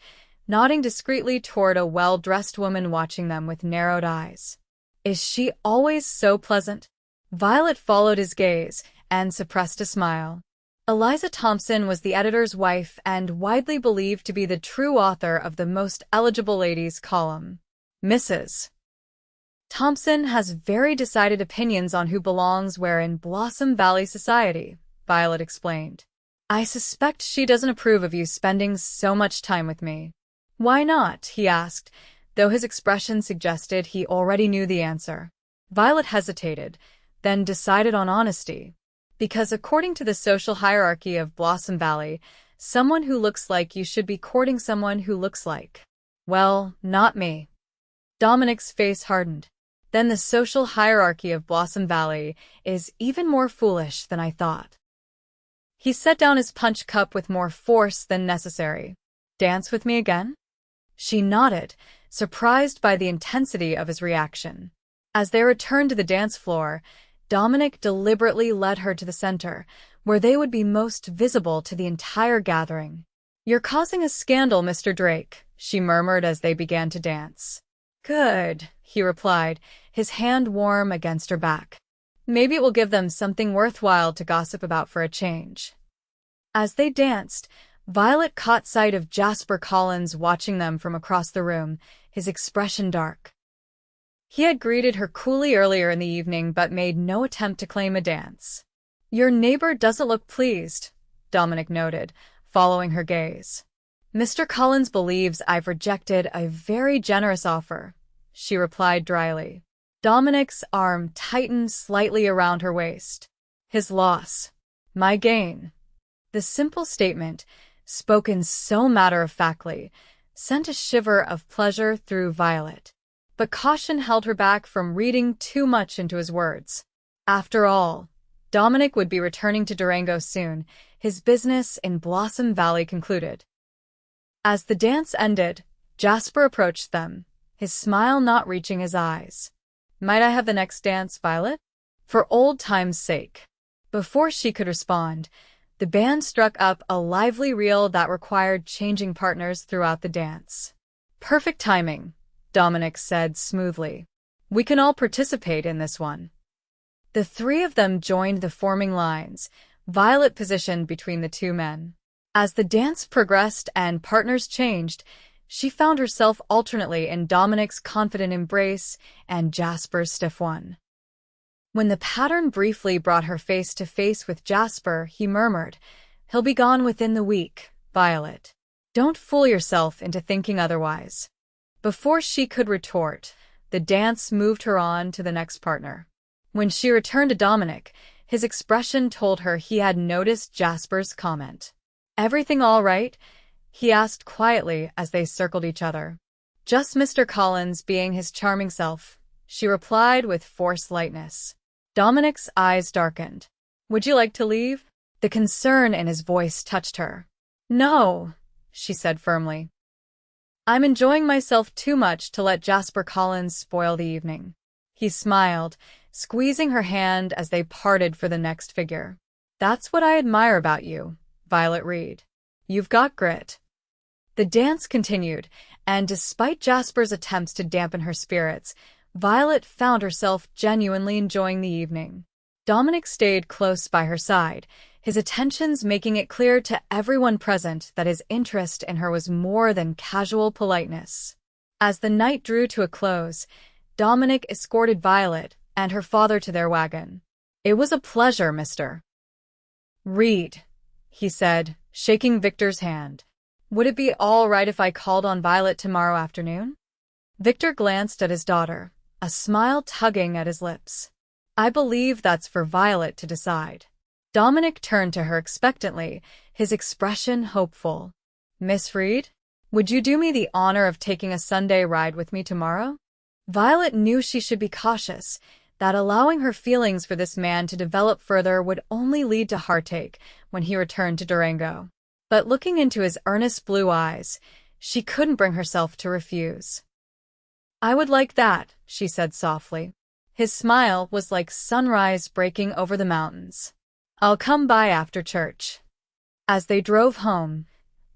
nodding discreetly toward a well-dressed woman watching them with narrowed eyes. "Is she always so pleasant?" Violet followed his gaze and suppressed a smile. Eliza Thompson was the editor's wife and widely believed to be the true author of the Most Eligible Ladies column. "Mrs. Thompson has very decided opinions on who belongs where in Blossom Valley society," Violet explained. "I suspect she doesn't approve of you spending so much time with me." "Why not?" he asked, though his expression suggested he already knew the answer. Violet hesitated, then decided on honesty. "Because according to the social hierarchy of Blossom Valley, someone who looks like you should be courting someone who looks like." "Well, not me." Dominic's face hardened. "Then the social hierarchy of Blossom Valley is even more foolish than I thought." He set down his punch cup with more force than necessary. "Dance with me again?" She nodded, surprised by the intensity of his reaction. As they returned to the dance floor, Dominic deliberately led her to the center, where they would be most visible to the entire gathering. "You're causing a scandal, Mr. Drake," she murmured as they began to dance. "Good," he replied, his hand warm against her back. "Maybe it will give them something worthwhile to gossip about for a change." As they danced, Violet caught sight of Jasper Collins watching them from across the room, his expression dark. He had greeted her coolly earlier in the evening but made no attempt to claim a dance. "Your neighbor doesn't look pleased," Dominic noted, following her gaze. "Mr. Collins believes I've rejected a very generous offer," she replied dryly. Dominic's arm tightened slightly around her waist. "His loss. My gain." The simple statement, spoken so matter-of-factly, sent a shiver of pleasure through Violet. But caution held her back from reading too much into his words. After all, Dominic would be returning to Durango soon, his business in Blossom Valley concluded. As the dance ended, Jasper approached them, his smile not reaching his eyes. "Might I have the next dance, Violet?" "For old time's sake." Before she could respond, the band struck up a lively reel that required changing partners throughout the dance. "Perfect timing," Dominic said smoothly. We can all participate in this one. The three of them joined the forming lines, Violet positioned between the two men. As the dance progressed and partners changed, she found herself alternately in Dominic's confident embrace and Jasper's stiff one. When the pattern briefly brought her face to face with Jasper, he murmured, "He'll be gone within the week, Violet. Don't fool yourself into thinking otherwise." Before she could retort, the dance moved her on to the next partner. When she returned to Dominic, his expression told her he had noticed Jasper's comment. "Everything all right?" he asked quietly as they circled each other. "Just Mr. Collins being his charming self," she replied with forced lightness. Dominic's eyes darkened. "Would you like to leave?" The concern in his voice touched her. "No," she said firmly. "I'm enjoying myself too much to let Jasper Collins spoil the evening." He smiled, squeezing her hand as they parted for the next figure. "That's what I admire about you, Violet Reed. You've got grit." The dance continued, and despite Jasper's attempts to dampen her spirits, Violet found herself genuinely enjoying the evening. Dominic stayed close by her side, his attentions making it clear to everyone present that his interest in her was more than casual politeness. As the night drew to a close, Dominic escorted Violet and her father to their wagon. "It was a pleasure, Mr. Reed," he said, shaking Victor's hand. "Would it be all right if I called on Violet tomorrow afternoon?" Victor glanced at his daughter, a smile tugging at his lips. "I believe that's for Violet to decide." Dominic turned to her expectantly, his expression hopeful. "Miss Reed, would you do me the honor of taking a Sunday ride with me tomorrow?" Violet knew she should be cautious, that allowing her feelings for this man to develop further would only lead to heartache when he returned to Durango. But looking into his earnest blue eyes, she couldn't bring herself to refuse. "I would like that," she said softly. His smile was like sunrise breaking over the mountains. "I'll come by after church." As they drove home,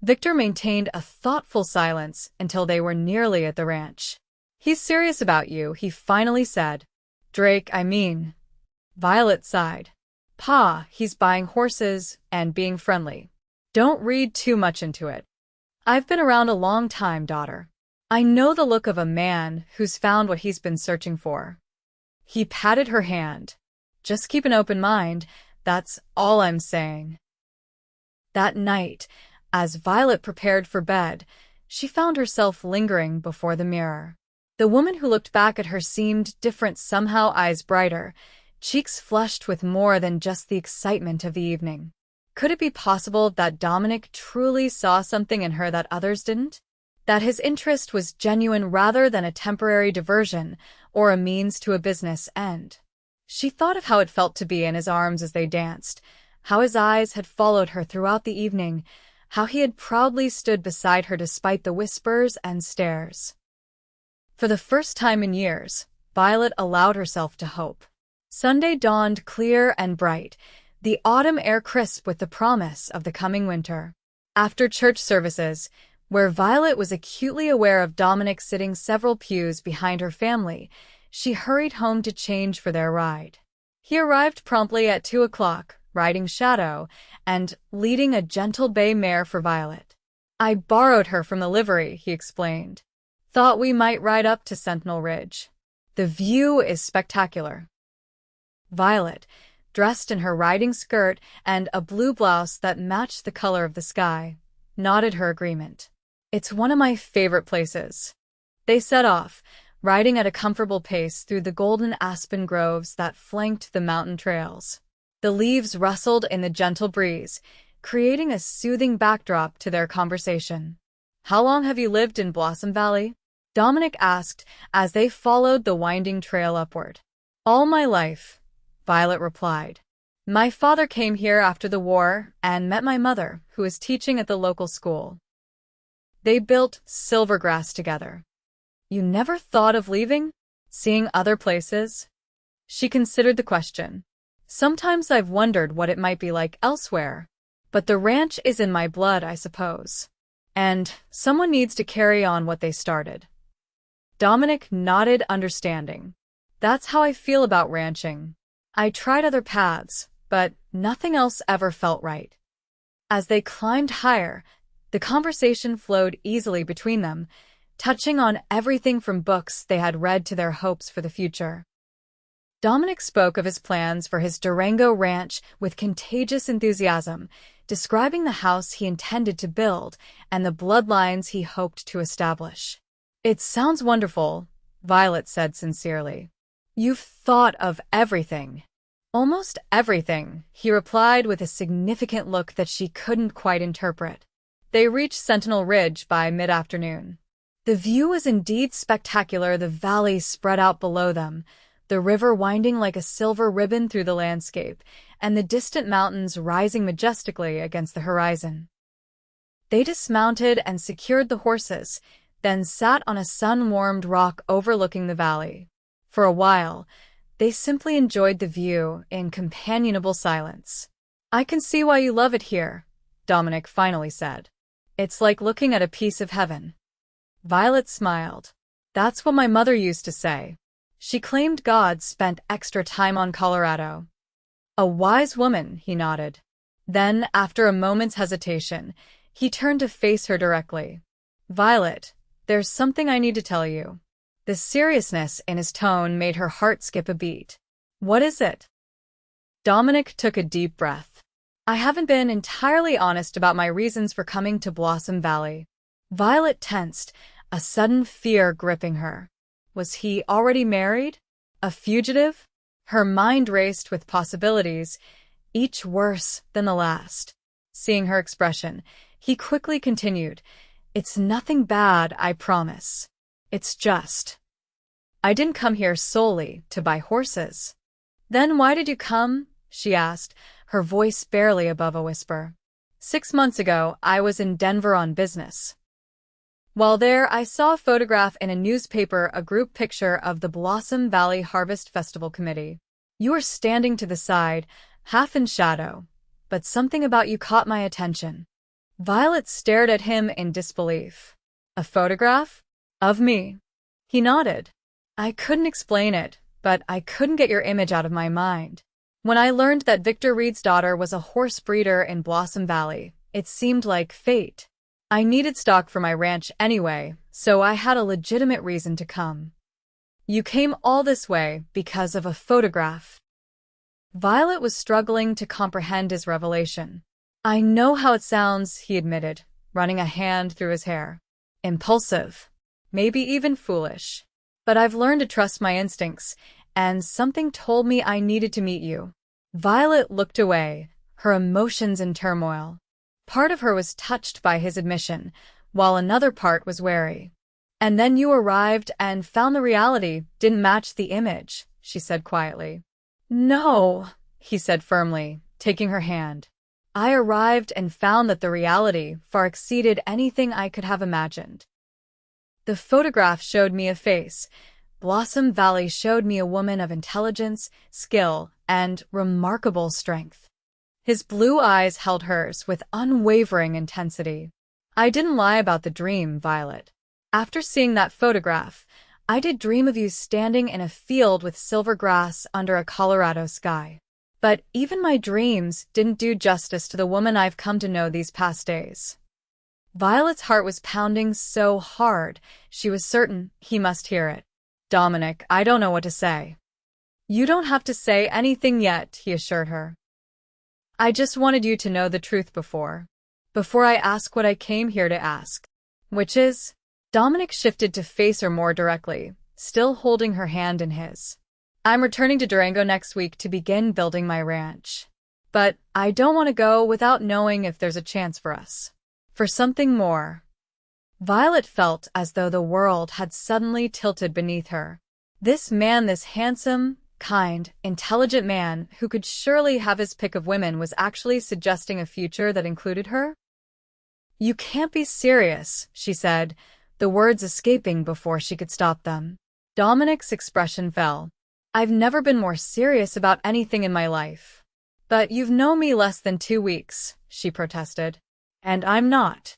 Victor maintained a thoughtful silence until they were nearly at the ranch. "He's serious about you," he finally said. "Drake, I mean." Violet sighed. "Pa, he's buying horses and being friendly. Don't read too much into it. I've been around a long time, daughter. I know the look of a man who's found what he's been searching for." He patted her hand. "Just keep an open mind, that's all I'm saying." That night, as Violet prepared for bed, she found herself lingering before the mirror. The woman who looked back at her seemed different somehow, eyes brighter, cheeks flushed with more than just the excitement of the evening. Could it be possible that Dominic truly saw something in her that others didn't? That his interest was genuine rather than a temporary diversion or a means to a business end? She thought of how it felt to be in his arms as they danced, how his eyes had followed her throughout the evening, how he had proudly stood beside her despite the whispers and stares. For the first time in years, Violet allowed herself to hope. Sunday dawned clear and bright, the autumn air crisp with the promise of the coming winter. After church services, where Violet was acutely aware of Dominic sitting several pews behind her family, she hurried home to change for their ride. He arrived promptly at 2 o'clock, riding Shadow, and leading a gentle bay mare for Violet. "I borrowed her from the livery," he explained. "Thought we might ride up to Sentinel Ridge. The view is spectacular." Violet, dressed in her riding skirt and a blue blouse that matched the color of the sky, nodded her agreement. "It's one of my favorite places." They set off, riding at a comfortable pace through the golden aspen groves that flanked the mountain trails. The leaves rustled in the gentle breeze, creating a soothing backdrop to their conversation. "How long have you lived in Blossom Valley?" Dominic asked as they followed the winding trail upward. "All my life," Violet replied. "My father came here after the war and met my mother, who is teaching at the local school. They built Silvergrass together." "You never thought of leaving? Seeing other places?" She considered the question. "Sometimes I've wondered what it might be like elsewhere, but the ranch is in my blood, I suppose. And someone needs to carry on what they started." Dominic nodded, understanding. That's how I feel about ranching. I tried other paths, but nothing else ever felt right. As they climbed higher, the conversation flowed easily between them, touching on everything from books they had read to their hopes for the future. Dominic spoke of his plans for his Durango ranch with contagious enthusiasm, describing the house he intended to build and the bloodlines he hoped to establish. "It sounds wonderful," Violet said sincerely. "You've thought of everything." "Almost everything," he replied with a significant look that she couldn't quite interpret. They reached Sentinel Ridge by mid-afternoon. The view was indeed spectacular. The valley spread out below them, the river winding like a silver ribbon through the landscape, and the distant mountains rising majestically against the horizon. They dismounted and secured the horses, then sat on a sun-warmed rock overlooking the valley. For a while, they simply enjoyed the view in companionable silence. "I can see why you love it here," Dominic finally said. "It's like looking at a piece of heaven." Violet smiled. "That's what my mother used to say. She claimed God spent extra time on Colorado." "A wise woman," he nodded. Then, after a moment's hesitation, he turned to face her directly. "Violet, there's something I need to tell you." The seriousness in his tone made her heart skip a beat. "What is it?" Dominic took a deep breath. "I haven't been entirely honest about my reasons for coming to Blossom Valley." Violet tensed, a sudden fear gripping her. Was he already married? A fugitive? Her mind raced with possibilities, each worse than the last. Seeing her expression, he quickly continued, "It's nothing bad, I promise. It's just, I didn't come here solely to buy horses." "Then why did you come?" she asked, her voice barely above a whisper. "6 months ago, I was in Denver on business. While there, I saw a photograph in a newspaper, a group picture of the Blossom Valley Harvest Festival Committee. You were standing to the side, half in shadow, but something about you caught my attention." Violet stared at him in disbelief. "A photograph? Of me?" He nodded. "I couldn't explain it, but I couldn't get your image out of my mind. When I learned that Victor Reed's daughter was a horse breeder in Blossom Valley, it seemed like fate. I needed stock for my ranch anyway, so I had a legitimate reason to come." "You came all this way because of a photograph." Violet was struggling to comprehend his revelation. "I know how it sounds," he admitted, running a hand through his hair. "Impulsive. Maybe even foolish. But I've learned to trust my instincts, and something told me I needed to meet you." Violet looked away, her emotions in turmoil. Part of her was touched by his admission, while another part was wary. "And then you arrived and found the reality didn't match the image," she said quietly. "No," he said firmly, taking her hand. "I arrived and found that the reality far exceeded anything I could have imagined. The photograph showed me a face. Blossom Valley showed me a woman of intelligence, skill, and remarkable strength." His blue eyes held hers with unwavering intensity. "I didn't lie about the dream, Violet. After seeing that photograph, I did dream of you standing in a field with silver grass under a Colorado sky. But even my dreams didn't do justice to the woman I've come to know these past days." Violet's heart was pounding so hard, she was certain he must hear it. "Dominic, I don't know what to say." "You don't have to say anything yet," he assured her. "I just wanted you to know the truth before I ask what I came here to ask." "Which is?" Dominic shifted to face her more directly, still holding her hand in his. "I'm returning to Durango next week to begin building my ranch. But I don't want to go without knowing if there's a chance for us. For something more." Violet felt as though the world had suddenly tilted beneath her. This man, this handsome, kind, intelligent man who could surely have his pick of women, was actually suggesting a future that included her? "You can't be serious," she said, the words escaping before she could stop them. Dominic's expression fell. "I've never been more serious about anything in my life." "But you've known me less than 2 weeks," she protested. "And I'm not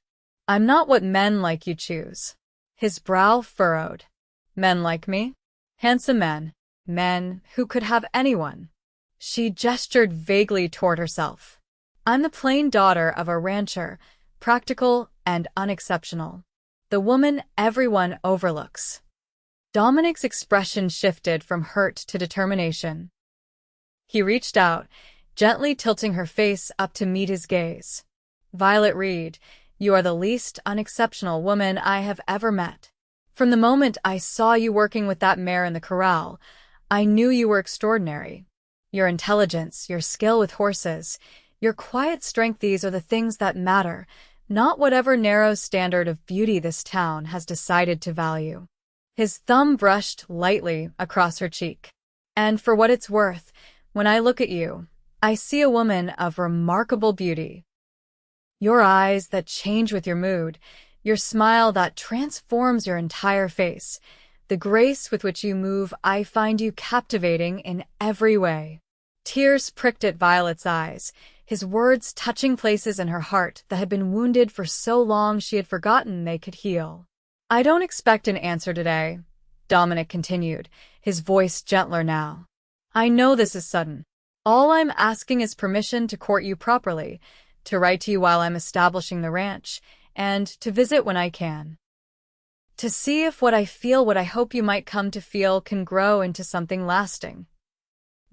what men like you choose." His brow furrowed. Men like me? Handsome men. Men who could have anyone. She gestured vaguely toward herself. I'm the plain daughter of a rancher, practical and unexceptional. The woman everyone overlooks. Dominic's expression shifted from hurt to determination. He reached out, gently tilting her face up to meet his gaze. Violet Reed, you are the least unexceptional woman I have ever met. From the moment I saw you working with that mare in the corral, I knew you were extraordinary. Your intelligence, your skill with horses, your quiet strength, these are the things that matter, not whatever narrow standard of beauty this town has decided to value. His thumb brushed lightly across her cheek. And for what it's worth, when I look at you, I see a woman of remarkable beauty. Your eyes that change with your mood, your smile that transforms your entire face, the grace with which you move, I find you captivating in every way. Tears pricked at Violet's eyes, his words touching places in her heart that had been wounded for so long she had forgotten they could heal. I don't expect an answer today, Dominic continued, his voice gentler now. I know this is sudden. All I'm asking is permission to court you properly, to write to you while I'm establishing the ranch, and to visit when I can. To see if what I feel, what I hope you might come to feel, can grow into something lasting.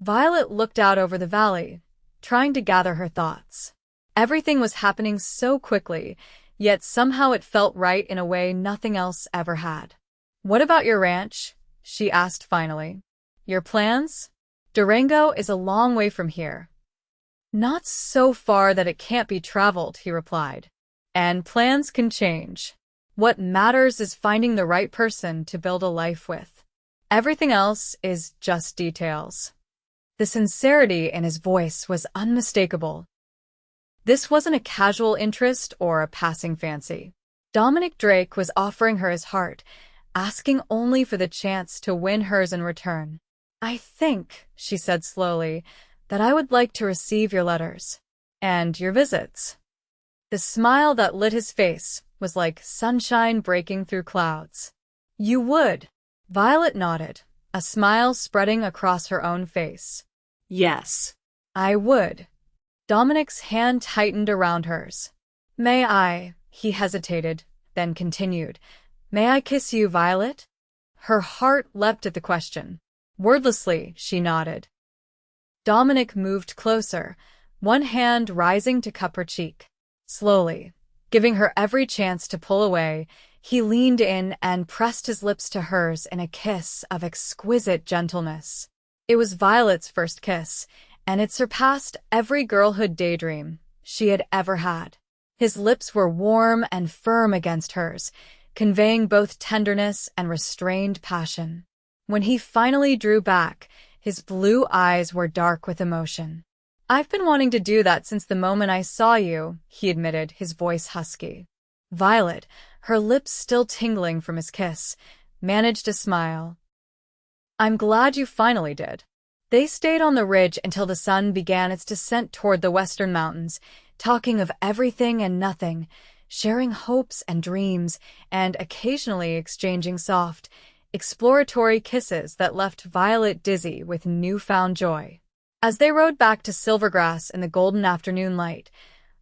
Violet looked out over the valley, trying to gather her thoughts. Everything was happening so quickly, yet somehow it felt right in a way nothing else ever had. What about your ranch? She asked finally. Your plans? Durango is a long way from here. Not so far that it can't be traveled, he replied. And plans can change. What matters is finding the right person to build a life with. Everything else is just details. The sincerity in his voice was unmistakable. This wasn't a casual interest or a passing fancy. Dominic Drake was offering her his heart, asking only for the chance to win hers in return. I think, she said slowly, that I would like to receive your letters. And your visits. The smile that lit his face was like sunshine breaking through clouds. You would. Violet nodded, a smile spreading across her own face.
Yes.
I would. Dominic's hand tightened around hers. May I? He hesitated, then continued. May I kiss you, Violet? Her heart leapt at the question. Wordlessly, she nodded. Dominic moved closer, one hand rising to cup her cheek. Slowly, giving her every chance to pull away, he leaned in and pressed his lips to hers in a kiss of exquisite gentleness. It was Violet's first kiss, and it surpassed every girlhood daydream she had ever had. His lips were warm and firm against hers, conveying both tenderness and restrained passion. When he finally drew back, his blue eyes were dark with emotion. I've been wanting to do that since the moment I saw you, he admitted, his voice husky. Violet, her lips still tingling from his kiss, managed a smile. I'm glad you finally did. They stayed on the ridge until the sun began its descent toward the western mountains, talking of everything and nothing, sharing hopes and dreams, and occasionally exchanging soft, exploratory kisses that left Violet dizzy with newfound joy. As they rode back to Silvergrass in the golden afternoon light,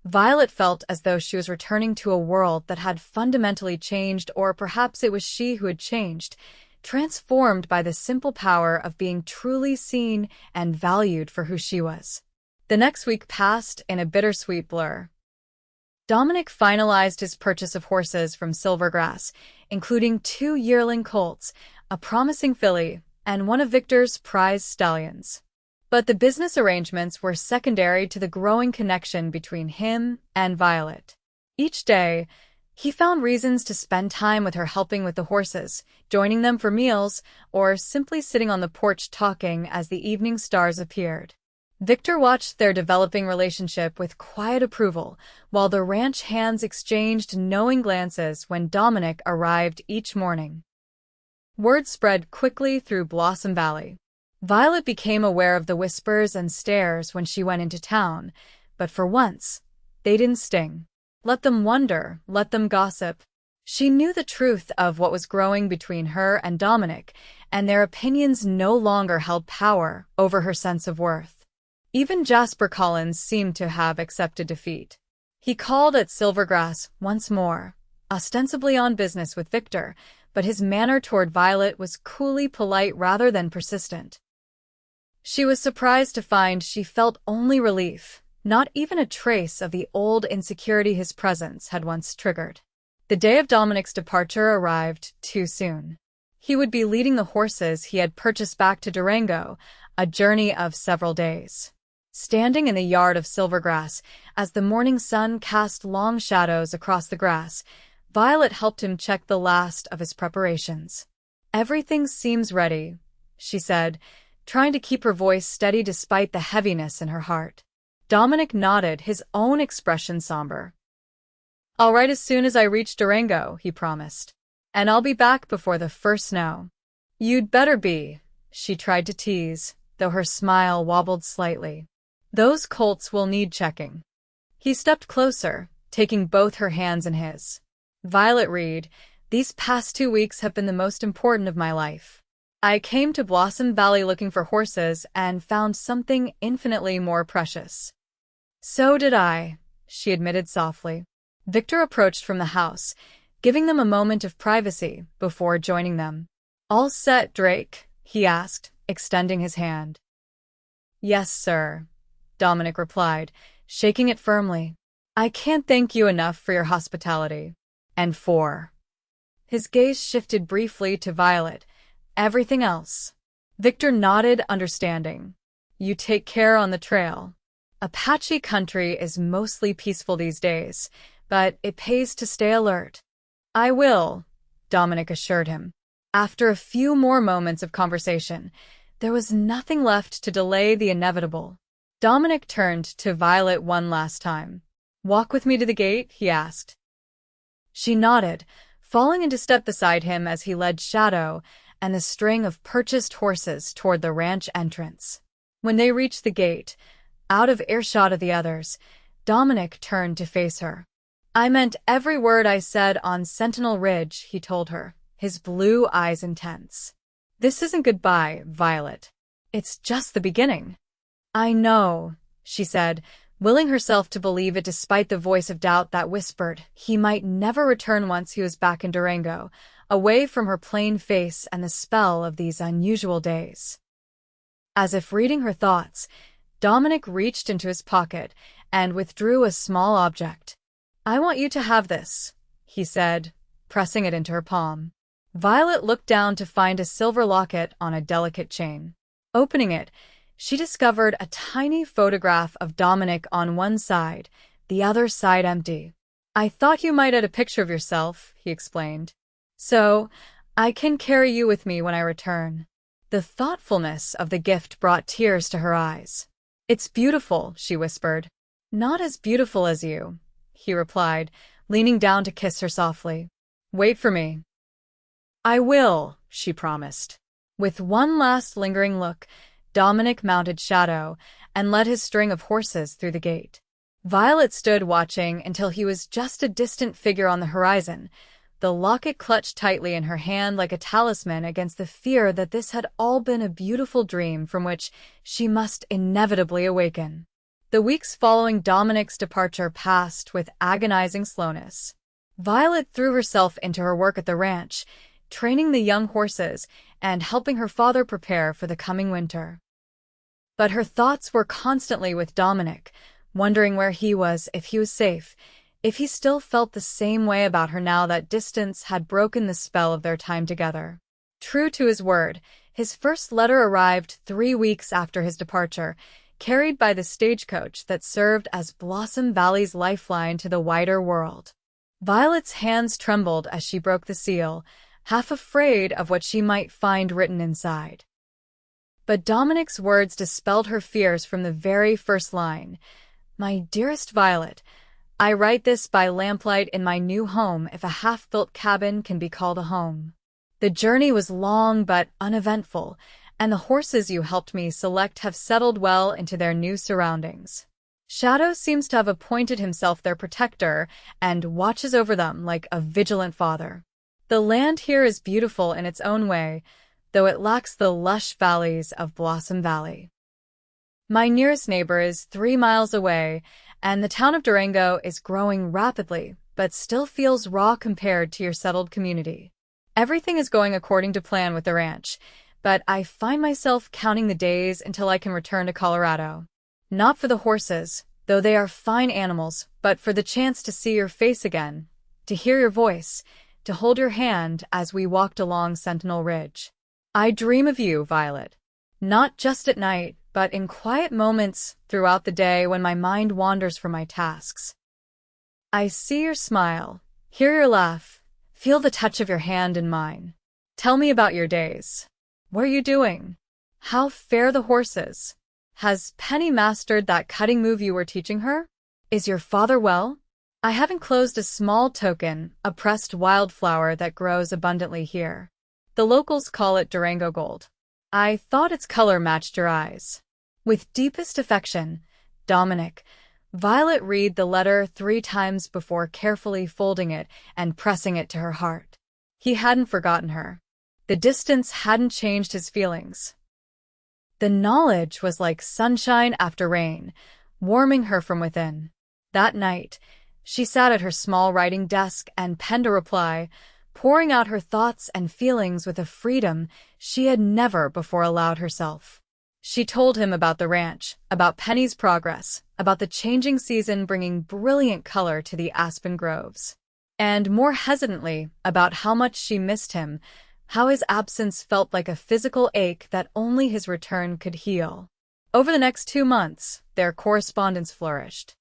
Violet felt as though she was returning to a world that had fundamentally changed, or perhaps it was she who had changed, transformed by the simple power of being truly seen and valued for who she was. The next week passed in a bittersweet blur. Dominic finalized his purchase of horses from Silvergrass, including 2 yearling colts, a promising filly, and one of Victor's prize stallions. But the business arrangements were secondary to the growing connection between him and Violet. Each day, he found reasons to spend time with her, helping with the horses, joining them for meals, or simply sitting on the porch talking as the evening stars appeared. Victor watched their developing relationship with quiet approval, while the ranch hands exchanged knowing glances when Dominic arrived each morning. Word spread quickly through Blossom Valley. Violet became aware of the whispers and stares when she went into town, but for once, they didn't sting. Let them wonder, let them gossip. She knew the truth of what was growing between her and Dominic, and their opinions no longer held power over her sense of worth. Even Jasper Collins seemed to have accepted defeat. He called at Silvergrass once more, ostensibly on business with Victor, but his manner toward Violet was coolly polite rather than persistent. She was surprised to find she felt only relief, not even a trace of the old insecurity his presence had once triggered. The day of Dominic's departure arrived too soon. He would be leading the horses he had purchased back to Durango, a journey of several days. Standing in the yard of Silvergrass, as the morning sun cast long shadows across the grass, Violet helped him check the last of his preparations. "Everything seems ready," she said, trying to keep her voice steady despite the heaviness in her heart. Dominic nodded, his own expression somber. "I'll write as soon as I reach Durango," he promised. "And I'll be back before the first snow." "You'd better be," she tried to tease, though her smile wobbled slightly. "Those colts will need checking." He stepped closer, taking both her hands in his. "Violet Reed, these past 2 weeks have been the most important of my life. I came to Blossom Valley looking for horses and found something infinitely more precious." "So did I," she admitted softly. Victor approached from the house, giving them a moment of privacy before joining them. "All set, Drake?" he asked, extending his hand. "Yes, sir," Dominic replied, shaking it firmly. "I can't thank you enough for your hospitality. And for—" His gaze shifted briefly to Violet. "Everything else." Victor nodded, understanding. "You take care on the trail. Apache country is mostly peaceful these days, but it pays to stay alert." "I will," Dominic assured him. After a few more moments of conversation, there was nothing left to delay the inevitable. Dominic turned to Violet one last time. "Walk with me to the gate?" he asked. She nodded, falling into step beside him as he led Shadow and the string of purchased horses toward the ranch entrance. When they reached the gate, out of earshot of the others, Dominic turned to face her. "I meant every word I said on Sentinel Ridge," he told her, his blue eyes intense. "This isn't goodbye, Violet. It's just the beginning." "I know," she said, willing herself to believe it despite the voice of doubt that whispered he might never return once he was back in Durango, away from her plain face and the spell of these unusual days. As if reading her thoughts, Dominic reached into his pocket and withdrew a small object. "I want you to have this," he said, pressing it into her palm. Violet looked down to find a silver locket on a delicate chain. Opening it, she discovered a tiny photograph of Dominic on one side, the other side empty. "I thought you might add a picture of yourself," he explained. "So, I can carry you with me when I return." The thoughtfulness of the gift brought tears to her eyes. "It's beautiful," she whispered. "Not as beautiful as you," he replied, leaning down to kiss her softly. "Wait for me." "I will," she promised. With one last lingering look, Dominic mounted Shadow and led his string of horses through the gate. Violet stood watching until he was just a distant figure on the horizon, the locket clutched tightly in her hand like a talisman against the fear that this had all been a beautiful dream from which she must inevitably awaken. The weeks following Dominic's departure passed with agonizing slowness. Violet threw herself into her work at the ranch, training the young horses and helping her father prepare for the coming winter. But her thoughts were constantly with Dominic, wondering where he was, if he was safe, if he still felt the same way about her now that distance had broken the spell of their time together. True to his word, his first letter arrived 3 weeks after his departure, carried by the stagecoach that served as Blossom Valley's lifeline to the wider world. Violet's hands trembled as she broke the seal, half afraid of what she might find written inside. But Dominic's words dispelled her fears from the very first line. "My dearest Violet, I write this by lamplight in my new home, if a half-built cabin can be called a home. The journey was long but uneventful, and the horses you helped me select have settled well into their new surroundings. Shadow seems to have appointed himself their protector and watches over them like a vigilant father. The land here is beautiful in its own way, though it lacks the lush valleys of Blossom Valley. My nearest neighbor is 3 miles away, and the town of Durango is growing rapidly, but still feels raw compared to your settled community. Everything is going according to plan with the ranch, but I find myself counting the days until I can return to Colorado. Not for the horses, though they are fine animals, but for the chance to see your face again, to hear your voice, to hold your hand as we walked along Sentinel Ridge. I dream of you, Violet. Not just at night, but in quiet moments throughout the day when my mind wanders from my tasks. I see your smile, hear your laugh, feel the touch of your hand in mine. Tell me about your days. What are you doing? How fare the horses? Has Penny mastered that cutting move you were teaching her? Is your father well? I have enclosed a small token, a pressed wildflower that grows abundantly here. The locals call it Durango gold. I thought its color matched your eyes. With deepest affection, Dominic. Violet read the letter 3 times before carefully folding it and pressing it to her heart. He hadn't forgotten her. The distance hadn't changed his feelings. The knowledge was like sunshine after rain, warming her from within. That night, she sat at her small writing desk and penned a reply, pouring out her thoughts and feelings with a freedom she had never before allowed herself. She told him about the ranch, about Penny's progress, about the changing season bringing brilliant color to the aspen groves, and more hesitantly about how much she missed him, how his absence felt like a physical ache that only his return could heal. Over the next 2 months, their correspondence flourished.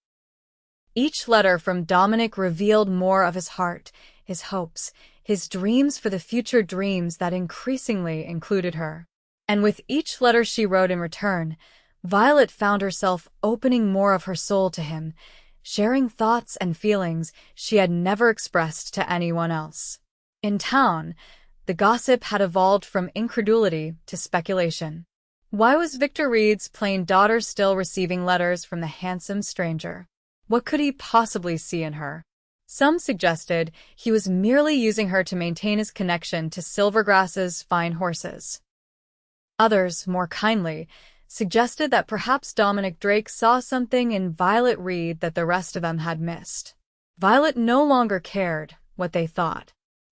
Each letter from Dominic revealed more of his heart, his hopes, his dreams for the future, dreams that increasingly included her. And with each letter she wrote in return, Violet found herself opening more of her soul to him, sharing thoughts and feelings she had never expressed to anyone else. In town, the gossip had evolved from incredulity to speculation. Why was Victor Reed's plain daughter still receiving letters from the handsome stranger? What could he possibly see in her? Some suggested he was merely using her to maintain his connection to Silvergrass's fine horses. Others, more kindly, suggested that perhaps Dominic Drake saw something in Violet Reed that the rest of them had missed. Violet no longer cared what they thought.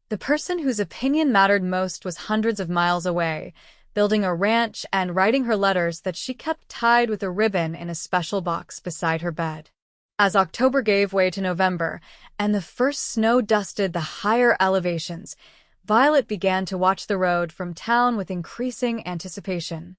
The person whose opinion mattered most was hundreds of miles away, building a ranch and writing her letters that she kept tied with a ribbon in a special box beside her bed. As October gave way to November, and the first snow dusted the higher elevations, Violet began to watch the road from town with increasing anticipation.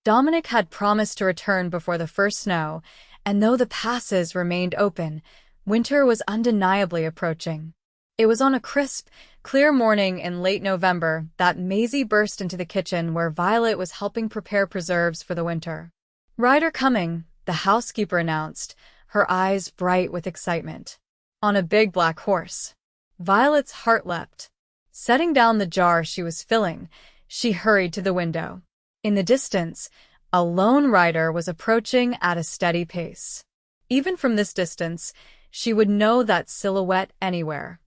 Dominic had promised to return before the first snow, and though the passes remained open, winter was undeniably approaching. It was on a crisp, clear morning in late November that Maisie burst into the kitchen where Violet was helping prepare preserves for the winter. "Rider coming," the housekeeper announced, her eyes bright with excitement. On a big black horse. Violet's heart leapt. Setting down the jar she was filling, she hurried to the window. In the distance, a lone rider was approaching at a steady pace. Even from this distance, she would know that silhouette anywhere.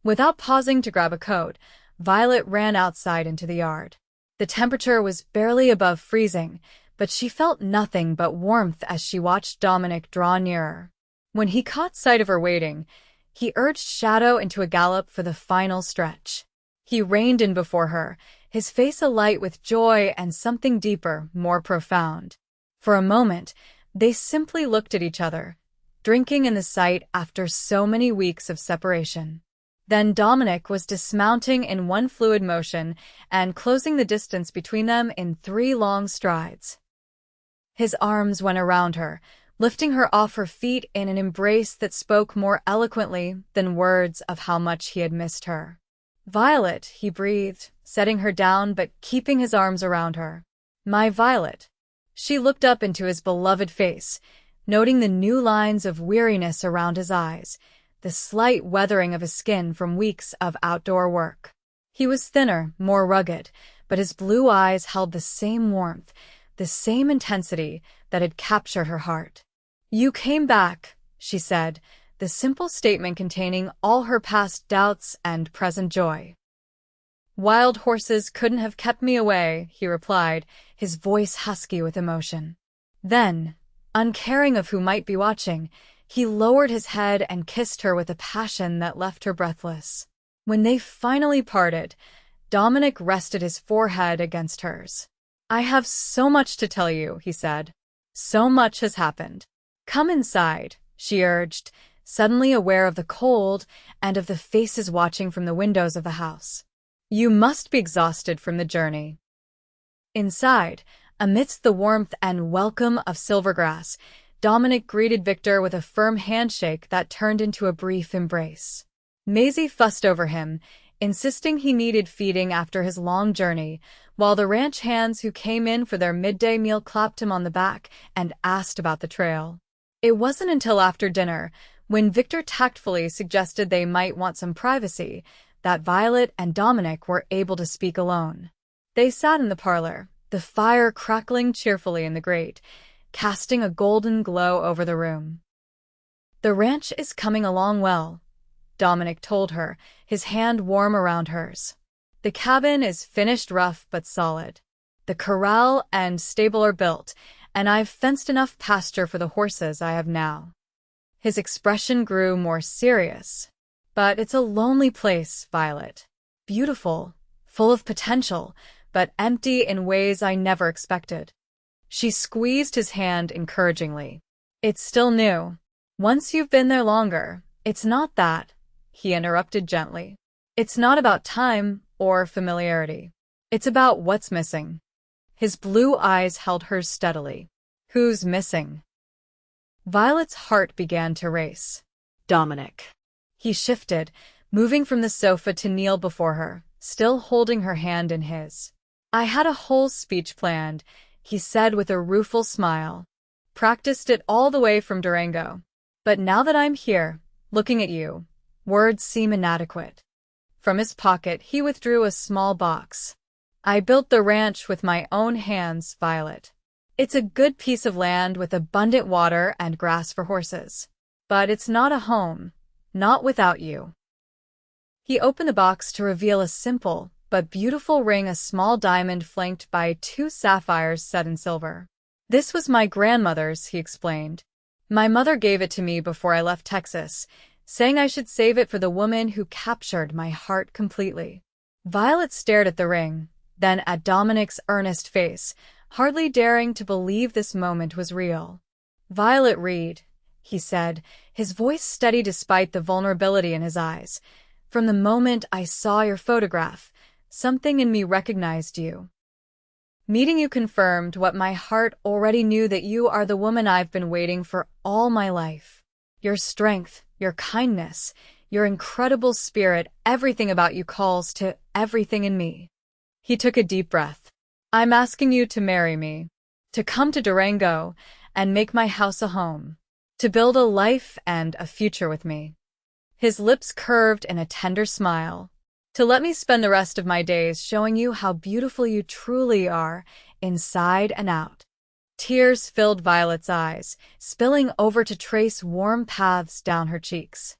Without pausing to grab a coat, Violet ran outside into the yard. The temperature was barely above freezing, but she felt nothing but warmth as she watched Dominic draw nearer. When he caught sight of her waiting, he urged Shadow into a gallop for the final stretch. He reined in before her, his face alight with joy and something deeper, more profound. For a moment, they simply looked at each other, drinking in the sight after so many weeks of separation. Then Dominic was dismounting in one fluid motion and closing the distance between them in 3 long strides. His arms went around her, lifting her off her feet in an embrace that spoke more eloquently than words of how much he had missed her. "Violet," he breathed, setting her down but keeping his arms around her. "My Violet." She looked up into his beloved face, noting the new lines of weariness around his eyes, the slight weathering of his skin from weeks of outdoor work. He was thinner, more rugged, but his blue eyes held the same warmth, the same intensity that had captured her heart. You came back, she said, the simple statement containing all her past doubts and present joy. Wild horses couldn't have kept me away, he replied, his voice husky with emotion. Then, uncaring of who might be watching, he lowered his head and kissed her with a passion that left her breathless. When they finally parted, Dominic rested his forehead against hers. I have so much to tell you, he said. So much has happened. Come inside, she urged, suddenly aware of the cold and of the faces watching from the windows of the house. You must be exhausted from the journey. Inside, amidst the warmth and welcome of Silvergrass, Dominic greeted Victor with a firm handshake that turned into a brief embrace. Maisie fussed over him, insisting he needed feeding after his long journey, while the ranch hands who came in for their midday meal clapped him on the back and asked about the trail. It wasn't until after dinner, when Victor tactfully suggested they might want some privacy, that Violet and Dominic were able to speak alone. They sat in the parlor, the fire crackling cheerfully in the grate, casting a golden glow over the room. The ranch is coming along well, Dominic told her, his hand warm around hers. The cabin is finished rough but solid. The corral and stable are built, and I've fenced enough pasture for the horses I have now. His expression grew more serious. But it's a lonely place, Violet. Beautiful, full of potential, but empty in ways I never expected. She squeezed his hand encouragingly. It's still new. Once you've been there longer, it's not that, he interrupted gently. It's not about time or familiarity. It's about what's missing. His blue eyes held hers steadily. Who's missing? Violet's heart began to race.
Dominic.
He shifted, moving from the sofa to kneel before her, still holding her hand in his. I had a whole speech planned, he said with a rueful smile. Practiced it all the way from Durango. But now that I'm here, looking at you, words seem inadequate. From his pocket he withdrew a small box. I built the ranch with my own hands, Violet. It's a good piece of land with abundant water and grass for horses. But it's not a home. Not without you. He opened the box to reveal a simple but beautiful ring, a small diamond flanked by 2 sapphires set in silver. This was my grandmother's, he explained. My mother gave it to me before I left Texas, saying I should save it for the woman who captured my heart completely. Violet stared at the ring, then at Dominic's earnest face, hardly daring to believe this moment was real. Violet Reed, he said, his voice steady despite the vulnerability in his eyes. From the moment I saw your photograph, something in me recognized you. Meeting you confirmed what my heart already knew, that you are the woman I've been waiting for all my life. Your strength, your kindness, your incredible spirit, everything about you calls to everything in me. He took a deep breath. I'm asking you to marry me, to come to Durango and make my house a home. To build a life and a future with me. His lips curved in a tender smile. To let me spend the rest of my days showing you how beautiful you truly are, inside and out. Tears filled Violet's eyes, spilling over to trace warm paths down her cheeks.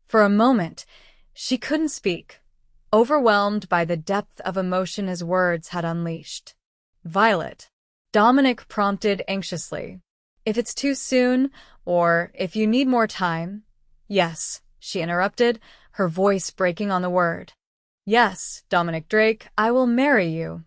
For a moment, she couldn't speak, overwhelmed by the depth of emotion his words had unleashed. Violet, Dominic prompted anxiously. If it's too soon, or if you need more time. Yes, she interrupted, her voice breaking on the word. Yes, Dominic Drake, I will marry you.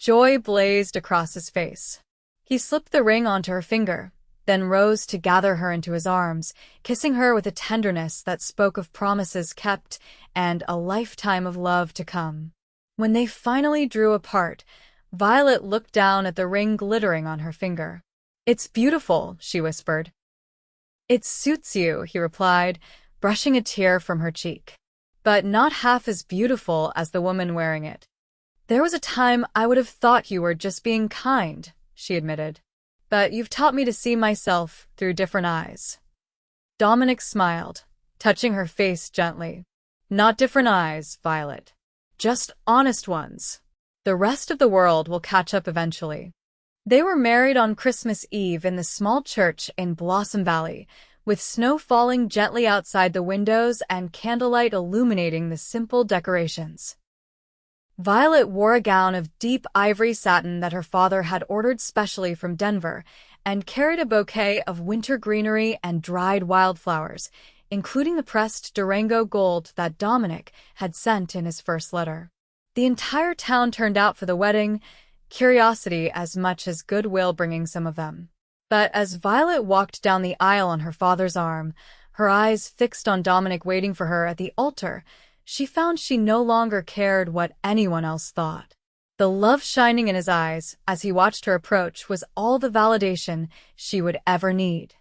Joy blazed across his face. He slipped the ring onto her finger, then rose to gather her into his arms, kissing her with a tenderness that spoke of promises kept and a lifetime of love to come. When they finally drew apart, Violet looked down at the ring glittering on her finger. It's beautiful, she whispered. It suits you, he replied, brushing a tear from her cheek. But not half as beautiful as the woman wearing it. There was a time I would have thought you were just being kind, she admitted. But you've taught me to see myself through different eyes. Dominic smiled, touching her face gently. Not different eyes, Violet. Just honest ones. The rest of the world will catch up eventually. They were married on Christmas Eve in the small church in Blossom Valley, with snow falling gently outside the windows and candlelight illuminating the simple decorations. Violet wore a gown of deep ivory satin that her father had ordered specially from Denver, and carried a bouquet of winter greenery and dried wildflowers, including the pressed Durango gold that Dominic had sent in his first letter. The entire town turned out for the wedding, curiosity as much as goodwill bringing some of them. But as Violet walked down the aisle on her father's arm, her eyes fixed on Dominic waiting for her at the altar, she found she no longer cared what anyone else thought. The love shining in his eyes as he watched her approach was all the validation she would ever need.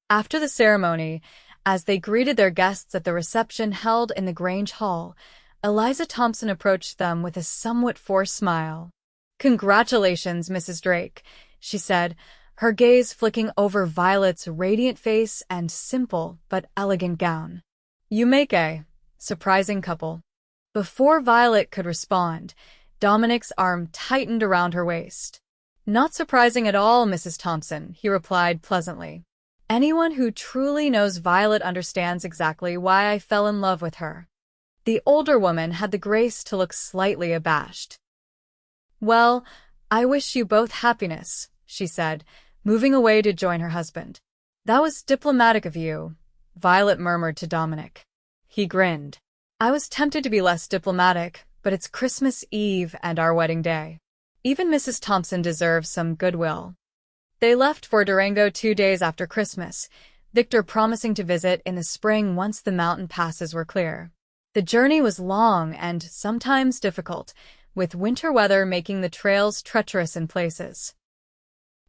After the ceremony, as they greeted their guests at the reception held in the Grange Hall, Eliza Thompson approached them with a somewhat forced smile. "Congratulations, Mrs. Drake," she said, her gaze flicking over Violet's radiant face and simple but elegant gown. "You make a surprising couple." Before Violet could respond, Dominic's arm tightened around her waist. "Not surprising at all, Mrs. Thompson," he replied pleasantly. "Anyone who truly knows Violet understands exactly why I fell in love with her." The older woman had the grace to look slightly abashed. "Well, I wish you both happiness," she said, moving away to join her husband. "That was diplomatic of you," Violet murmured to Dominic. He grinned. "I was tempted to be less diplomatic, but it's Christmas Eve and our wedding day. Even Mrs. Thompson deserves some goodwill." They left for Durango 2 days after Christmas, Victor promising to visit in the spring once the mountain passes were clear. The journey was long and sometimes difficult, with winter weather making the trails treacherous in places.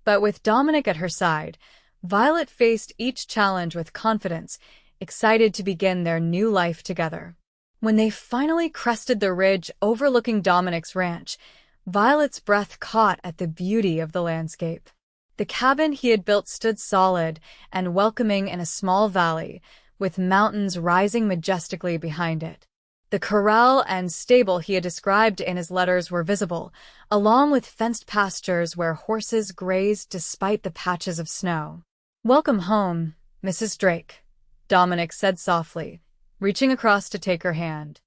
But with Dominic at her side, Violet faced each challenge with confidence, excited to begin their new life together. When they finally crested the ridge overlooking Dominic's ranch, Violet's breath caught at the beauty of the landscape. The cabin he had built stood solid and welcoming in a small valley, with mountains rising majestically behind it. The corral and stable he had described in his letters were visible, along with fenced pastures where horses grazed despite the patches of snow. "Welcome home, Mrs. Drake," Dominic said softly, reaching across to take her hand.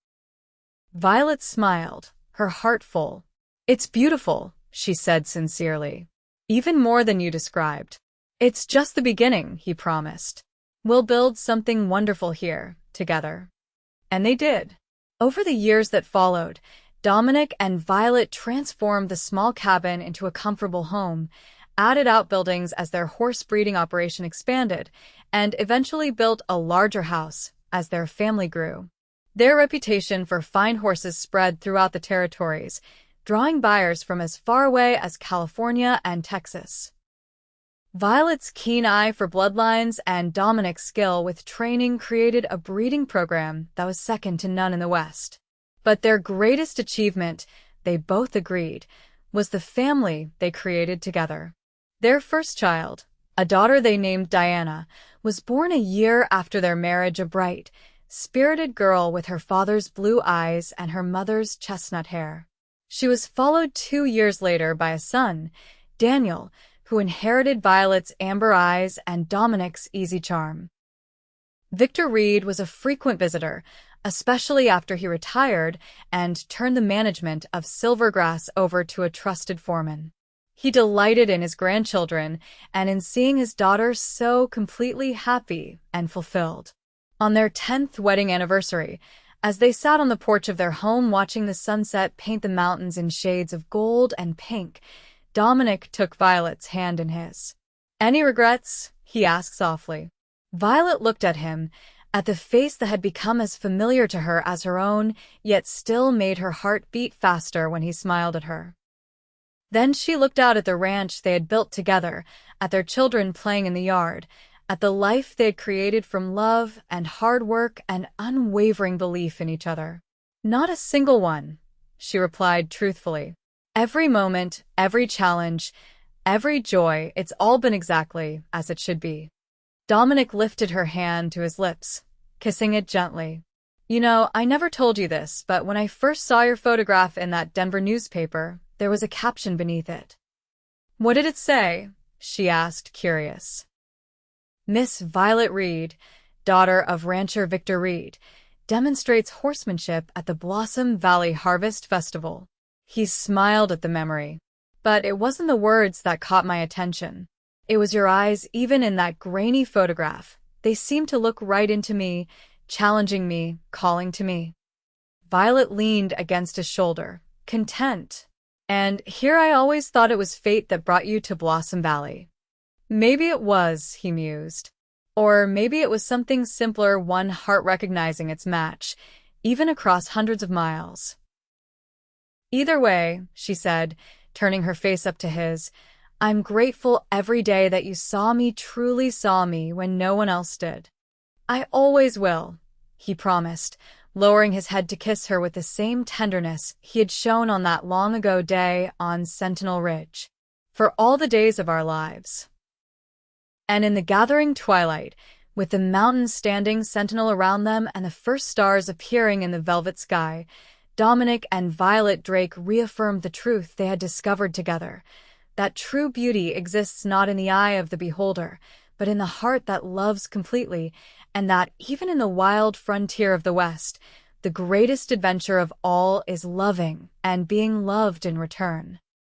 Violet smiled, her heart full. "It's beautiful," she said sincerely. "Even more than you described." "It's just the beginning," he promised. "We'll build something wonderful here, together." And they did. Over the years that followed, Dominic and Violet transformed the small cabin into a comfortable home, added outbuildings as their horse breeding operation expanded, and eventually built a larger house as their family grew. Their reputation for fine horses spread throughout the territories, drawing buyers from as far away as California and Texas. Violet's keen eye for bloodlines and Dominic's skill with training created a breeding program that was second to none in the West. But their greatest achievement, they both agreed, was the family they created together. Their first child, a daughter they named Diana, was born a year after their marriage, a bright, spirited girl with her father's blue eyes and her mother's chestnut hair. She was followed 2 years later by a son, Daniel, who inherited Violet's amber eyes and Dominic's easy charm. Victor Reed was a frequent visitor, especially after he retired and turned the management of Silvergrass over to a trusted foreman. He delighted in his grandchildren and in seeing his daughter so completely happy and fulfilled. On their 10th wedding anniversary, as they sat on the porch of their home watching the sunset paint the mountains in shades of gold and pink, Dominic took Violet's hand in his. "Any regrets?" he asked softly. Violet looked at him, at the face that had become as familiar to her as her own, yet still made her heart beat faster when he smiled at her. Then she looked out at the ranch they had built together, at their children playing in the yard, at the life they had created from love and hard work and unwavering belief in each other. "Not a single one," she replied truthfully. "Every moment, every challenge, every joy, it's all been exactly as it should be." Dominic lifted her hand to his lips, kissing it gently. "You know, I never told you this, but when I first saw your photograph in that Denver newspaper, there was a caption beneath it. What did it say? She asked, curious. Miss Violet Reed, daughter of rancher Victor Reed, demonstrates horsemanship at the Blossom Valley Harvest Festival. He smiled at the memory. But it wasn't the words that caught my attention. It was your eyes, even in that grainy photograph. They seemed to look right into me, challenging me, calling to me. Violet leaned against his shoulder, content. And here I always thought it was fate that brought you to Blossom Valley. Maybe it was, he mused. Or maybe it was something simpler, one heart recognizing its match, even across hundreds of miles. Either way, she said, turning her face up to his, I'm grateful every day that you saw me, truly saw me, when no one else did. I always will, he promised, lowering his head to kiss her with the same tenderness he had shown on that long-ago day on Sentinel Ridge. For all the days of our lives. And in the gathering twilight, with the mountains standing sentinel around them and the first stars appearing in the velvet sky, Dominic and Violet Drake reaffirmed the truth they had discovered together, that true beauty exists not in the eye of the beholder, but in the heart that loves completely, and that, even in the wild frontier of the West, the greatest adventure of all is loving and being loved in return.